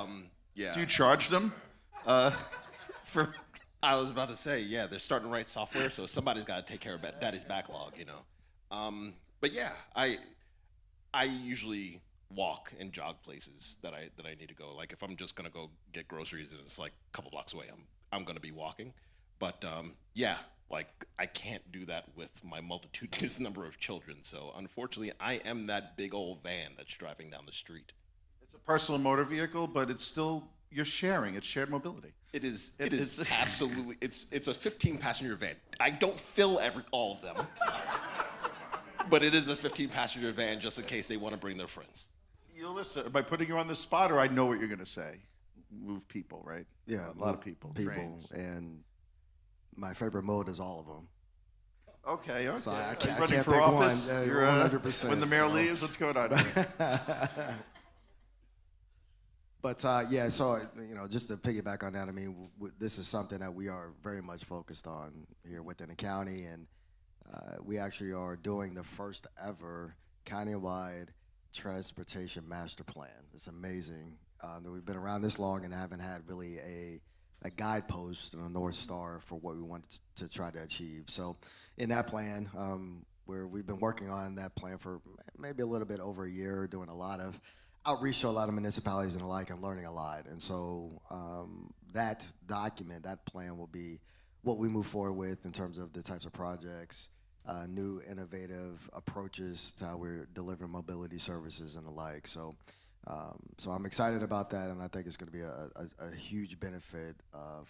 [SPEAKER 7] yeah.
[SPEAKER 5] Do you charge them? For
[SPEAKER 7] I was about to say, yeah, they're starting to write software, so somebody's got to take care of daddy's backlog, you know. But yeah, I usually walk and jog places that I need to go. Like if I'm just gonna go get groceries and it's like a couple blocks away, I'm gonna be walking. But yeah, like I can't do that with my multitudinous number of children. So unfortunately, I am that big old van that's driving down the street.
[SPEAKER 5] it's a personal motor vehicle, but it's still you're sharing. It's shared mobility.
[SPEAKER 7] It is absolutely it's a 15-passenger van. I don't fill all of them. But it is a 15-passenger van just in case they want to bring their friends.
[SPEAKER 5] You listen, by putting you on the spot, or I know what you're going to say. Move people, right?
[SPEAKER 6] Yeah,
[SPEAKER 5] a lot of people.
[SPEAKER 6] People,
[SPEAKER 5] trains.
[SPEAKER 6] and my favorite mode is all of them.
[SPEAKER 5] Okay.
[SPEAKER 6] So I
[SPEAKER 5] Are you
[SPEAKER 6] can't
[SPEAKER 5] running
[SPEAKER 6] pick
[SPEAKER 5] for office?
[SPEAKER 6] one.
[SPEAKER 5] You're,
[SPEAKER 6] 100%.
[SPEAKER 5] When the mayor leaves, what's going on?
[SPEAKER 6] But yeah, so just to piggyback on that, I mean, this is something that we are very much focused on here within the county, and we actually are doing the first ever countywide transportation master plan. It's amazing that we've been around this long and haven't had really a guidepost and a North Star for what we want to try to achieve. So in that plan, where we've been working on that plan for maybe a little bit over a year, doing a lot of outreach to a lot of municipalities and the like, and learning a lot. And so that document, that plan will be what we move forward with in terms of the types of projects, new innovative approaches to how we're delivering mobility services and the like. So I'm excited about that, and I think it's going to be a huge benefit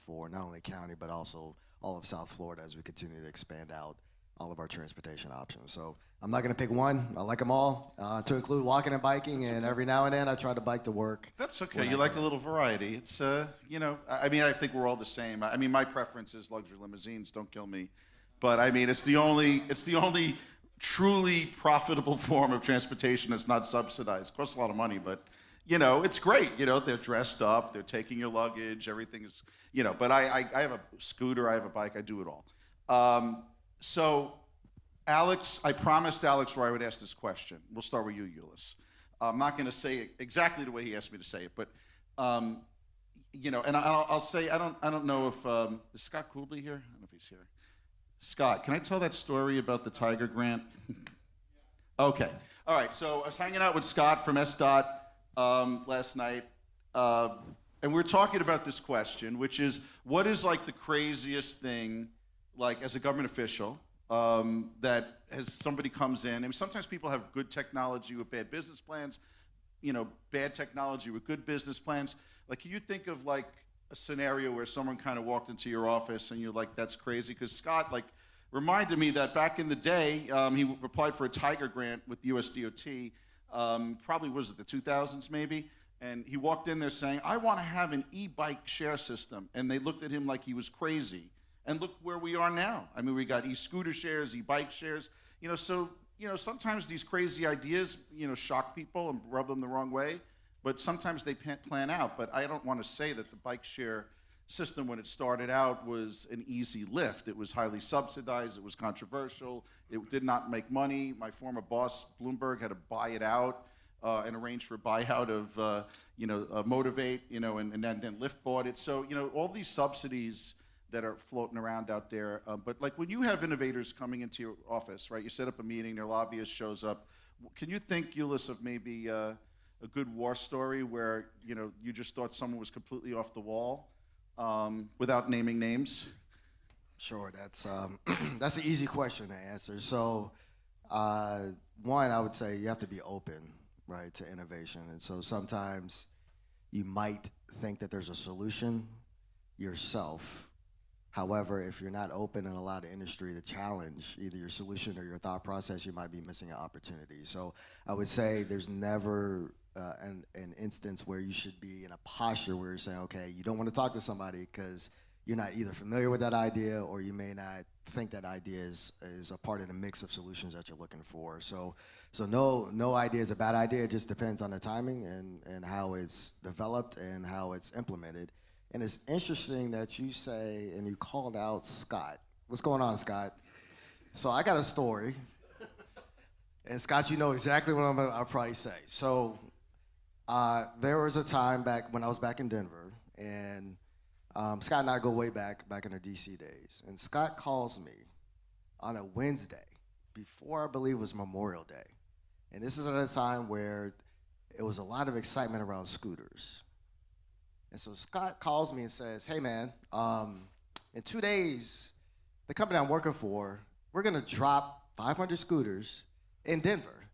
[SPEAKER 6] for not only county, but also all of South Florida as we continue to expand out all of our transportation options. So I'm not going to pick one. I like them all, to include walking and biking, and every now and then I try to bike to work.
[SPEAKER 5] That's okay. You like a little variety. It's, I mean, I think we're all the same. I mean, my preference is luxury limousines. Don't kill me. But I mean, it's the only truly profitable form of transportation that's not subsidized. It costs a lot of money, but it's great. They're dressed up, they're taking your luggage, everything is, but I have a scooter, I have a bike, I do it all. So Alex, I promised Alex where I would ask this question. We'll start with you, Ulyss. I'm not going to say it exactly the way he asked me to say it, but and I'll say I don't know if is Scott Coolby here? I don't know if he's here. Scott, can I tell that story about the Tiger grant? Okay. All right. So I was hanging out with Scott from SDOT last night, and we were talking about this question, which is, what is like the craziest thing, like as a government official, that has somebody comes in, and sometimes people have good technology with bad business plans, bad technology with good business plans. Like, can you think of like a scenario where someone kind of walked into your office and you're like, that's crazy? Because Scott reminded me that back in the day, he applied for a Tiger grant with USDOT, probably was it the 2000s maybe, and he walked in there saying, I want to have an e-bike share system, and they looked at him like he was crazy. And look where we are now. I mean, we got e-scooter shares, e-bike shares, sometimes these crazy ideas, shock people and rub them the wrong way. But sometimes they plan out. But I don't want to say that the bike share system, when it started out, was an easy lift. It was highly subsidized. It was controversial. It did not make money. My former boss, Bloomberg, had to buy it out and arrange for a buyout of, Motivate, and then Lyft bought it. So, all these subsidies that are floating around out there. But like when you have innovators coming into your office, right? You set up a meeting, their lobbyist shows up. Can you think, Ulyss, of maybe a good war story where you just thought someone was completely off the wall, without naming names?
[SPEAKER 6] Sure, that's that's an easy question to answer. So, one, I would say you have to be open, right, to innovation. And so sometimes you might think that there's a solution yourself. However, if you're not open and allow the industry to challenge either your solution or your thought process, you might be missing an opportunity. So I would say there's never an instance where you should be in a posture where you're saying, okay, you don't want to talk to somebody because you're not either familiar with that idea or you may not think that idea is a part of the mix of solutions that you're looking for. So no idea is a bad idea. It just depends on the timing and how it's developed and how it's implemented. And it's interesting that you say, and you called out Scott. What's going on, Scott? So I got a story. And Scott, you know exactly what I'll probably say. So there was a time back when I was back in Denver, and Scott and I go way back in the DC days. And Scott calls me on a Wednesday before I believe it was Memorial Day. And this is at a time where it was a lot of excitement around scooters. And so Scott calls me and says, hey man, in 2 days, the company I'm working for, we're gonna drop 500 scooters in Denver.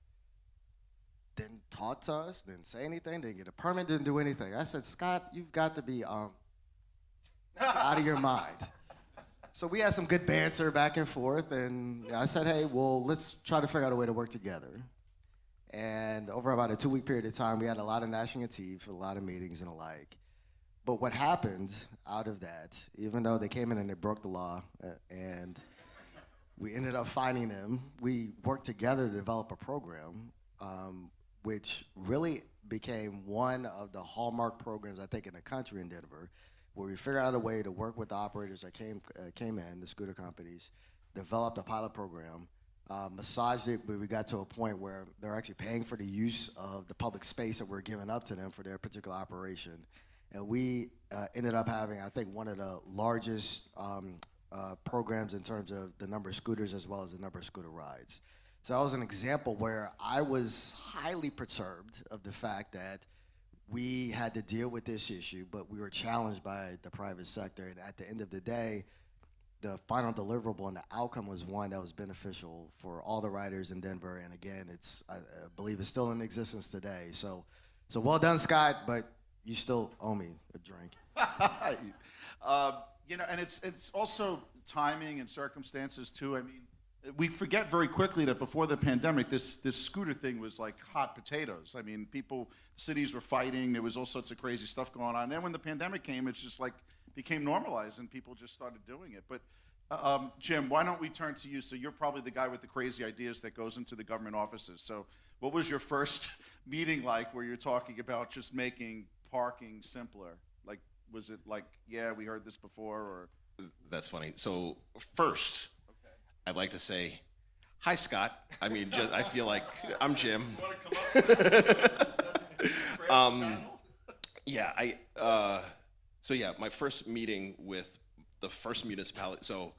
[SPEAKER 6] Didn't talk to us, didn't say anything, didn't get a permit, didn't do anything. I said, Scott, you've got to be out of your mind. So we had some good banter back and forth, and I said, hey, well, let's try to figure out a way to work together. And over about a 2-week period of time, we had a lot of gnashing of teeth, a lot of meetings and the like. But what happened out of that, even though they came in and they broke the law, and we ended up finding them, we worked together to develop a program, which really became one of the hallmark programs, I think, in the country in Denver, where we figured out a way to work with the operators that came in, the scooter companies, developed a pilot program, massaged it, but we got to a point where they're actually paying for the use of the public space that we're giving up to them for their particular operation. And we ended up having, I think, one of the largest programs in terms of the number of scooters as well as the number of scooter rides. So that was an example where I was highly perturbed of the fact that we had to deal with this issue, but we were challenged by the private sector. And at the end of the day, the final deliverable and the outcome was one that was beneficial for all the riders in Denver. And again, I believe it's still in existence today. So well done, Scott, but you still owe me a drink.
[SPEAKER 5] And it's also timing and circumstances too. I mean, we forget very quickly that before the pandemic, this scooter thing was like hot potatoes. I mean, cities were fighting. There was all sorts of crazy stuff going on. And then when the pandemic came, it's just like became normalized and people just started doing it. But Jim, why don't we turn to you? So you're probably the guy with the crazy ideas that goes into the government offices. So what was your first meeting like where you're talking about just making parking simpler? Like, was it like, yeah, we heard this before, or?
[SPEAKER 7] That's funny. So first, I'd like to say, hi, Scott. I mean, I feel like I'm Jim. My first meeting with the first municipality. So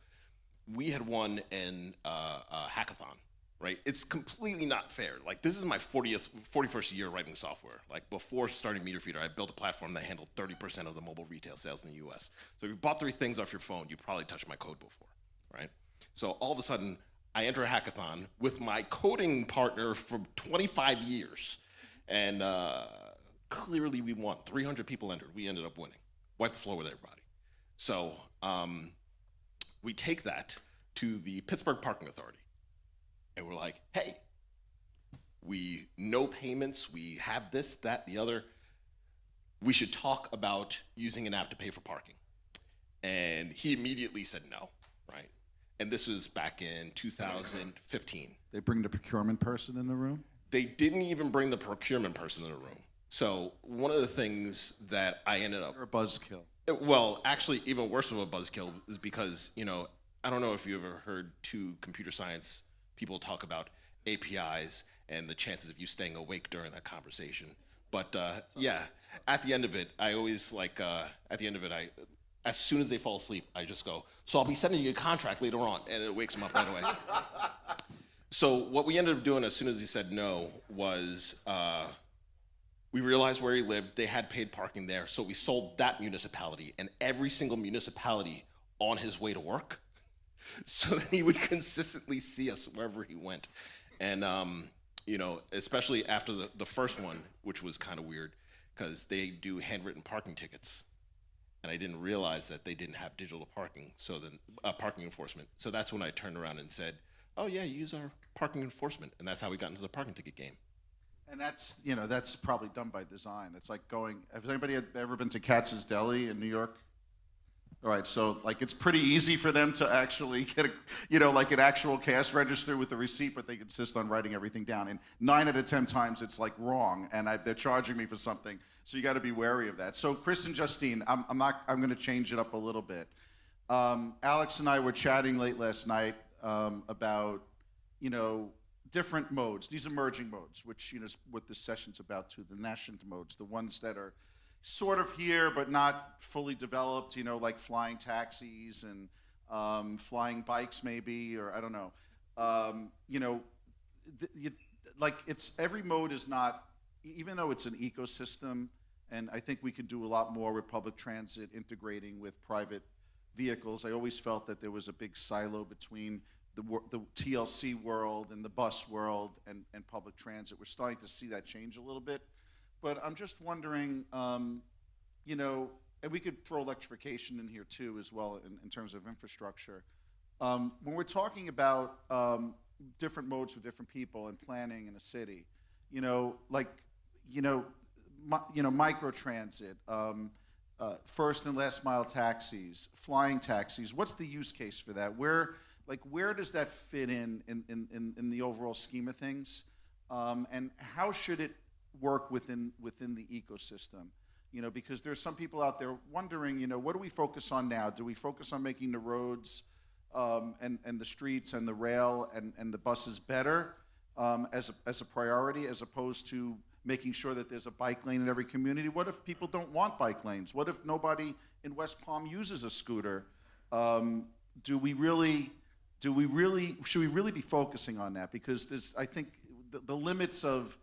[SPEAKER 7] we had won in a hackathon, right? It's completely not fair. Like, this is my 41st year writing software. Like, before starting Meter Feeder, I built a platform that handled 30% of the mobile retail sales in the US. So if you bought 3 things off your phone, you probably touched my code before, right? So all of a sudden, I enter a hackathon with my coding partner for 25 years. And clearly we won. 300 people entered. We ended up winning. Wiped the floor with everybody. So we take that to the Pittsburgh Parking Authority. And we're like, hey, we no payments. We have this, that, the other. We should talk about using an app to pay for parking. And he immediately said no, right? And this was back in 2015.
[SPEAKER 5] They bring the procurement person in the room?
[SPEAKER 7] They didn't even bring the procurement person in the room. So one of the things that I ended up...
[SPEAKER 5] Or a buzzkill.
[SPEAKER 7] Well, actually, even worse of a buzzkill is because, I don't know if you ever heard 2 computer science people talk about APIs and the chances of you staying awake during that conversation. But at the end of it, I always as soon as they fall asleep, I just go, so I'll be sending you a contract later on, and it wakes them up right away. So what we ended up doing as soon as he said no was we realized where he lived. They had paid parking there, so we sold that municipality and every single municipality on his way to work so that he would consistently see us wherever he went. And, especially after the first one, which was kind of weird because they do handwritten parking tickets. And I didn't realize that they didn't have digital parking, so then parking enforcement. So that's when I turned around and said, oh yeah, use our parking enforcement. And that's how we got into the parking ticket game.
[SPEAKER 5] And that's, you know, that's probably done by design. It's like going, has anybody ever been to Katz's Deli in New York? All right, so like it's pretty easy for them to actually get a, you know, like an actual cash register with the receipt, but they insist on writing everything down. And 9 out of 10 times it's like wrong, and they're charging me for something. So you got to be wary of that. So Chris and Justine, I'm going to change it up a little bit. Alex and I were chatting late last night about, you know, different modes, these emerging modes, which, you know, is what this session's about too, the nascent modes, the ones that are sort of here but not fully developed, you know, like flying taxis and flying bikes maybe, or I don't know. You know, like it's, every mode is not, even though it's an ecosystem, and I think we can do a lot more with public transit integrating with private vehicles. I always felt that there was a big silo between the TLC world and the bus world and public transit. We're starting to see that change a little bit. But I'm just wondering, you know, and we could throw electrification in here too as well in terms of infrastructure. When we're talking about different modes for different people and planning in a city, you know, like, microtransit, first and last mile taxis, flying taxis. What's the use case for that? Where does that fit in the overall scheme of things? And how should it work within the ecosystem? You know, because there's some people out there wondering, you know, what do we focus on now? Do we focus on making the roads and the streets and the rail and the buses better as a priority, as opposed to making sure that there's a bike lane in every community? What if people don't want bike lanes? What if nobody in West Palm uses a scooter? Should we really be focusing on that? Because I think the limits of,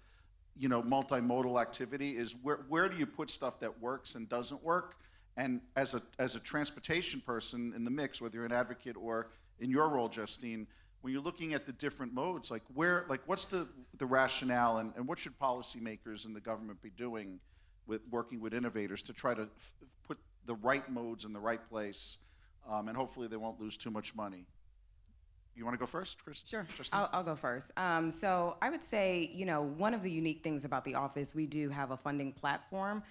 [SPEAKER 5] you know, multimodal activity is where do you put stuff that works and doesn't work? And as a transportation person in the mix, whether you're an advocate or in your role, Justine, when you're looking at the different modes, what's the rationale, and what should policymakers and the government be doing with working with innovators to try to put the right modes in the right place, and hopefully they won't lose too much money? You want to go first, Chris?
[SPEAKER 9] Sure, I'll go first. So I would say, you know, one of the unique things about the office, we do have a funding platform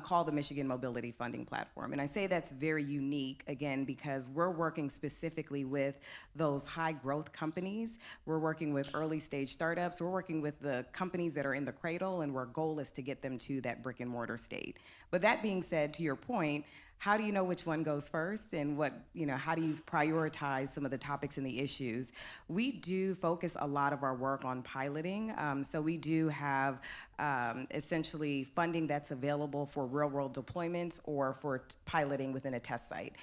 [SPEAKER 9] called the Michigan Mobility Funding Platform. And I say that's very unique, again, because we're working specifically with those high growth companies. We're working with early stage startups. We're working with the companies that are in the cradle, and our goal is to get them to that brick and mortar state. But that being said, to your point, how do you know which one goes first, and what, you know, how do you prioritize some of the topics and the issues? We do focus a lot of our work on piloting. So we do have essentially funding that's available for real world deployments or for piloting within a test site.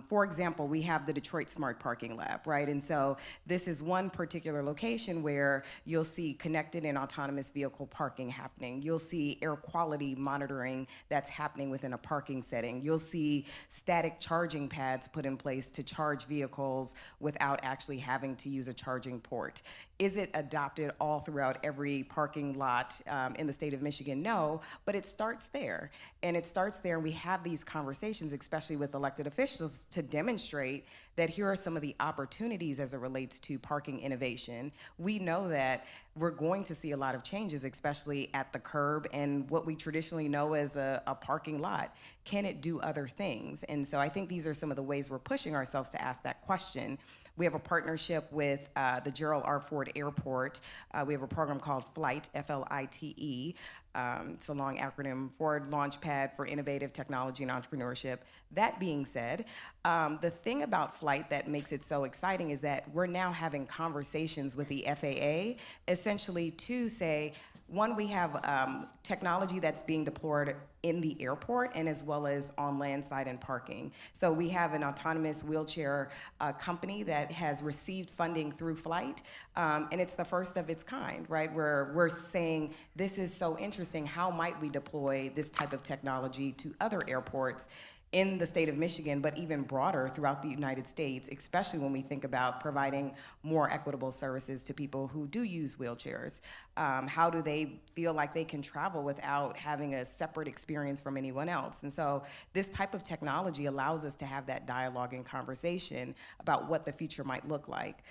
[SPEAKER 9] For example, we have the Detroit Smart Parking Lab, right? And so this is one particular location where you'll see connected and autonomous vehicle parking happening. You'll see air quality monitoring that's happening within a parking setting. You'll see static charging pads put in place to charge vehicles without actually having to use a charging port. Is it adopted all throughout every parking lot in the state of Michigan? No, but it starts there. And it starts there, and we have these conversations, especially with elected officials, to demonstrate that here are some of the opportunities as it relates to parking innovation. We know that we're going to see a lot of changes, especially at the curb and what we traditionally know as a parking lot. Can it do other things? And so I think these are some of the ways we're pushing ourselves to ask that question. We have a partnership with the Gerald R. Ford Airport. We have a program called FLITE, F-L-I-T-E. It's a long acronym, Ford Launchpad for Innovative Technology and Entrepreneurship. That being said, the thing about FLITE that makes it so exciting is that we're now having conversations with the FAA, essentially to say, one, we have technology that's being deployed in the airport and as well as on landside and parking. So we have an autonomous wheelchair company that has received funding through FLITE, and it's the first of its kind, right? Where we're saying, this is so interesting, how might we deploy this type of technology to other airports in the state of Michigan, but even broader throughout the United States, especially when we think about providing more equitable services to people who do use wheelchairs. How do they feel like they can travel without having a separate experience from anyone else? And so this type of technology allows us to have that dialogue and conversation about what the future might look like.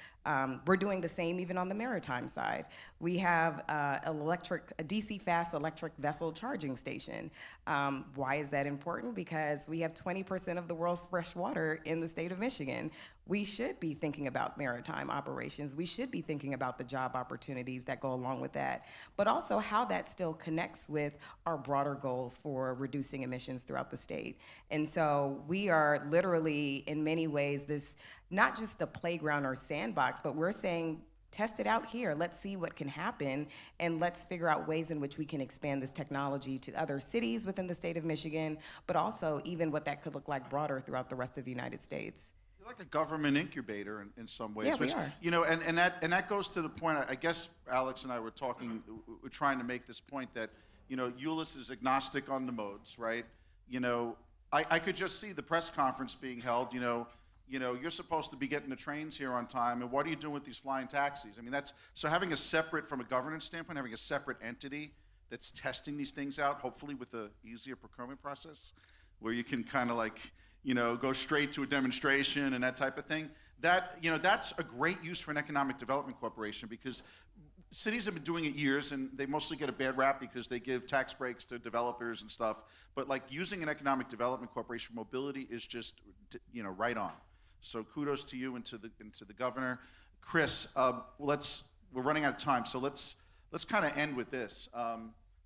[SPEAKER 9] We're doing the same even on the maritime side. We have a DC fast electric vessel charging station. Why is that important? Because we have 20% of the world's fresh water in the state of Michigan. We should be thinking about maritime operations. We should be thinking about the job opportunities that go along with that, but also how that still connects with our broader goals for reducing emissions throughout the state. And so we are literally, in many ways, this not just a playground or sandbox, but we're saying, test it out here. Let's see what can happen, and let's figure out ways in which we can expand this technology to other cities within the state of Michigan, but also even what that could look like broader throughout the rest of the United States.
[SPEAKER 5] You're like a government incubator in some ways.
[SPEAKER 9] Yeah, we are.
[SPEAKER 5] You know, and that goes to the point, I guess Alex and I were trying to make this point that, you know, ULIS is agnostic on the modes, right? You know, I could just see the press conference being held, you know, you're supposed to be getting the trains here on time, and what are you doing with these flying taxis? I mean, so having a separate, from a governance standpoint, having a separate entity that's testing these things out, hopefully with a easier procurement process, where you can kind of like, you know, go straight to a demonstration and that type of thing. That, you know, that's a great use for an economic development corporation, because cities have been doing it years, and they mostly get a bad rap because they give tax breaks to developers and stuff. But like using an economic development corporation for mobility is just, you know, right on. So kudos to you and to the governor. Chris, we're running out of time, so let's kind of end with this.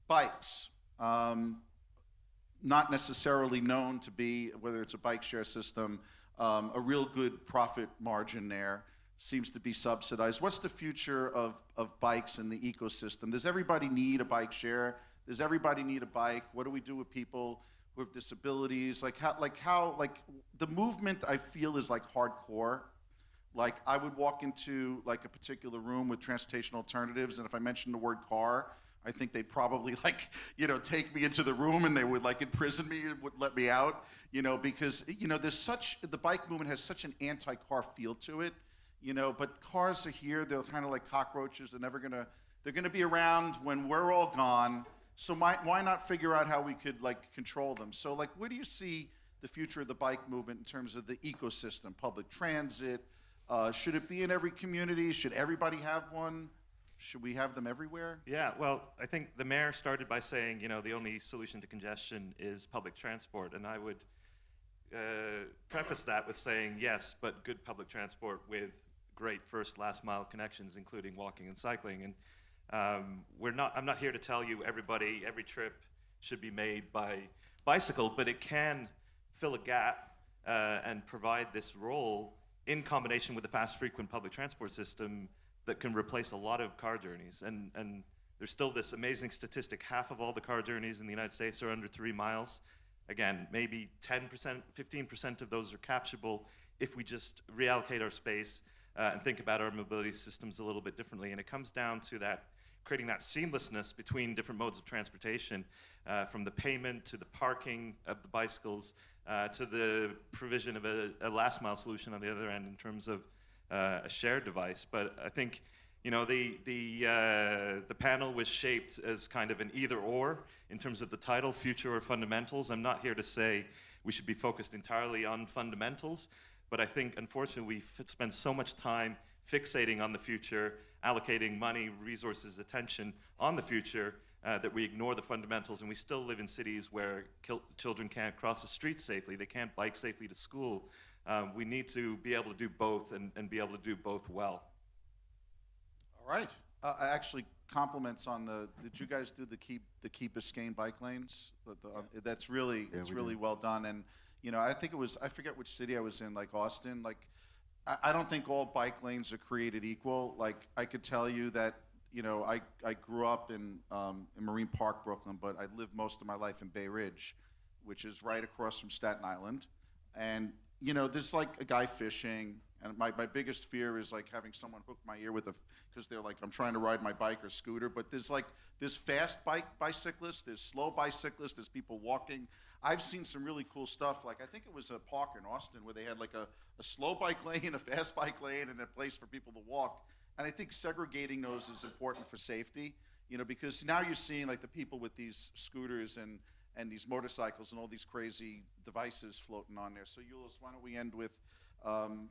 [SPEAKER 5] Bikes, not necessarily known to be, whether it's a bike share system, a real good profit margin there, seems to be subsidized. What's the future of bikes in the ecosystem? Does everybody need a bike share? Does everybody need a bike? What do we do with people who have disabilities? Like the movement, I feel, is like hardcore. Like I would walk into like a particular room with transportation alternatives, and if I mentioned the word car, I think they'd probably like, you know, take me into the room, and they would like imprison me and wouldn't let me out, you know, because, you know, the bike movement has such an anti-car feel to it, you know, but cars are here, they're kind of like cockroaches, they're gonna be around when we're all gone, so why not figure out how we could like control them? So like, where do you see the future of the bike movement in terms of the ecosystem, public transit? Should it be in every community? Should everybody have one? Should we have them everywhere?
[SPEAKER 8] Yeah, well, I think the mayor started by saying, you know, the only solution to congestion is public transport, and I would preface that with saying yes, but good public transport with great first, last mile connections, including walking and cycling. And I'm not here to tell you every trip should be made by bicycle, but it can fill a gap and provide this role in combination with a fast, frequent public transport system that can replace a lot of car journeys. And there's still this amazing statistic, half of all the car journeys in the United States are under 3 miles. Again, maybe 10%, 15% of those are capturable if we just reallocate our space and think about our mobility systems a little bit differently. And it comes down to that, creating that seamlessness between different modes of transportation, from the payment to the parking of the bicycles, to the provision of a last mile solution on the other end in terms of a shared device. But I think, you know, the panel was shaped as kind of an either or in terms of the title, future or fundamentals. I'm not here to say we should be focused entirely on fundamentals, but I think unfortunately we spend so much time fixating on the future, allocating money, resources, attention on the future, that we ignore the fundamentals, and we still live in cities where children can't cross the street safely, they can't bike safely to school. We need to be able to do both and be able to do both well.
[SPEAKER 5] All right. Actually, compliments on did you guys do the Key Biscayne bike lanes? That's really, it's really well done. And, you know, I forget which city I was in, like Austin. Like, I don't think all bike lanes are created equal. Like, I could tell you that, you know, I grew up in Marine Park, Brooklyn, but I lived most of my life in Bay Ridge, which is right across from Staten Island. And, you know, there's like a guy fishing, and my biggest fear is like having someone hook my ear because they're like, I'm trying to ride my bike or scooter, but there's fast bicyclists, there's slow bicyclists, there's people walking. I've seen some really cool stuff, like I think it was a park in Austin where they had like a slow bike lane, a fast bike lane, and a place for people to walk. And I think segregating those is important for safety, you know, because now you're seeing like the people with these scooters and these motorcycles and all these crazy devices floating on there. So Euless, why don't we end with,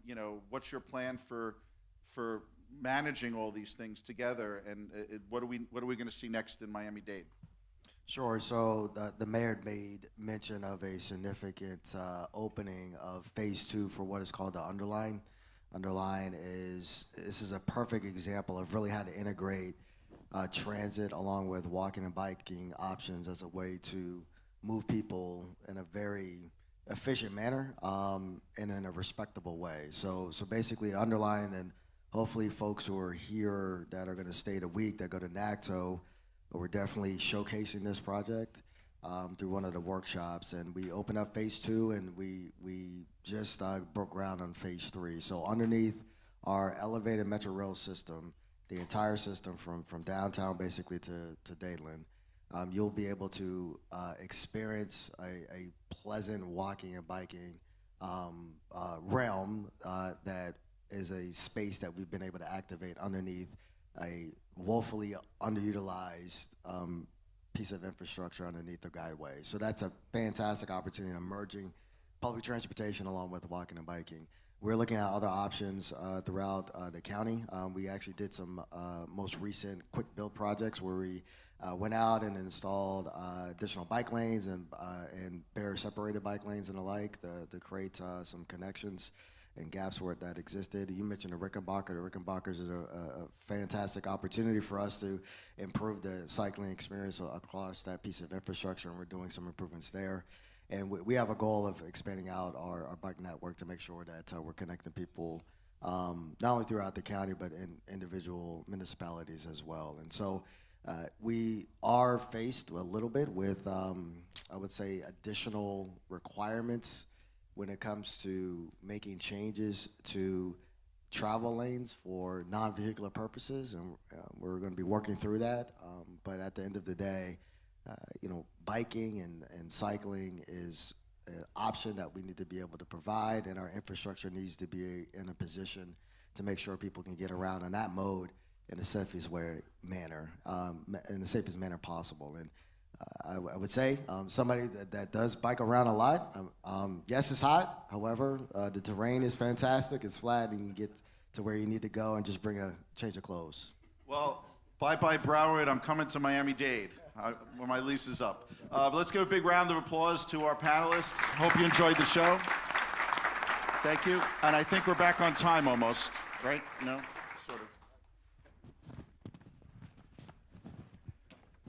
[SPEAKER 5] you know, what's your plan for managing all these things together, and what are we going to see next in Miami-Dade?
[SPEAKER 6] Sure. So the mayor made mention of a significant opening of phase 2 for what is called the underline. This is a perfect example of really how to integrate transit along with walking and biking options as a way to move people in a very efficient manner and in a respectable way. So basically the underline, and hopefully folks who are here that are going to stay the week that go to NACTO, we're definitely showcasing this project through one of the workshops. And we opened up phase 2, and we just broke ground on phase 3. So underneath our elevated Metro Rail system, the entire system from downtown basically to Dadeland, you'll be able to experience a pleasant walking and biking realm that is a space that we've been able to activate underneath a woefully underutilized piece of infrastructure underneath the guideway. So that's a fantastic opportunity in merging public transportation along with walking and biking. We're looking at other options throughout the county. We actually did some most recent quick build projects where we went out and installed additional bike lanes and barrier separated bike lanes and the like to create some connections and gaps where that existed. You mentioned the Rickenbacker. The Rickenbackers is a fantastic opportunity for us to improve the cycling experience across that piece of infrastructure, and we're doing some improvements there. And we have a goal of expanding out our bike network to make sure that we're connecting people not only throughout the county, but in individual municipalities as well. And so we are faced a little bit with, I would say, additional requirements when it comes to making changes to travel lanes for non-vehicular purposes, and we're going to be working through that. But at the end of the day, you know, biking and cycling is an option that we need to be able to provide, and our infrastructure needs to be in a position to make sure people can get around in that mode in the safest manner possible. And I would say somebody that does bike around a lot, yes, it's hot. However, the terrain is fantastic. It's flat, and you can get to where you need to go and just bring a change of clothes.
[SPEAKER 5] Well, bye-bye Broward. I'm coming to Miami-Dade when my lease is up. But let's give a big round of applause to our panelists. Hope you enjoyed the show. Thank you. And I think we're back on time almost, right? No? Sort of.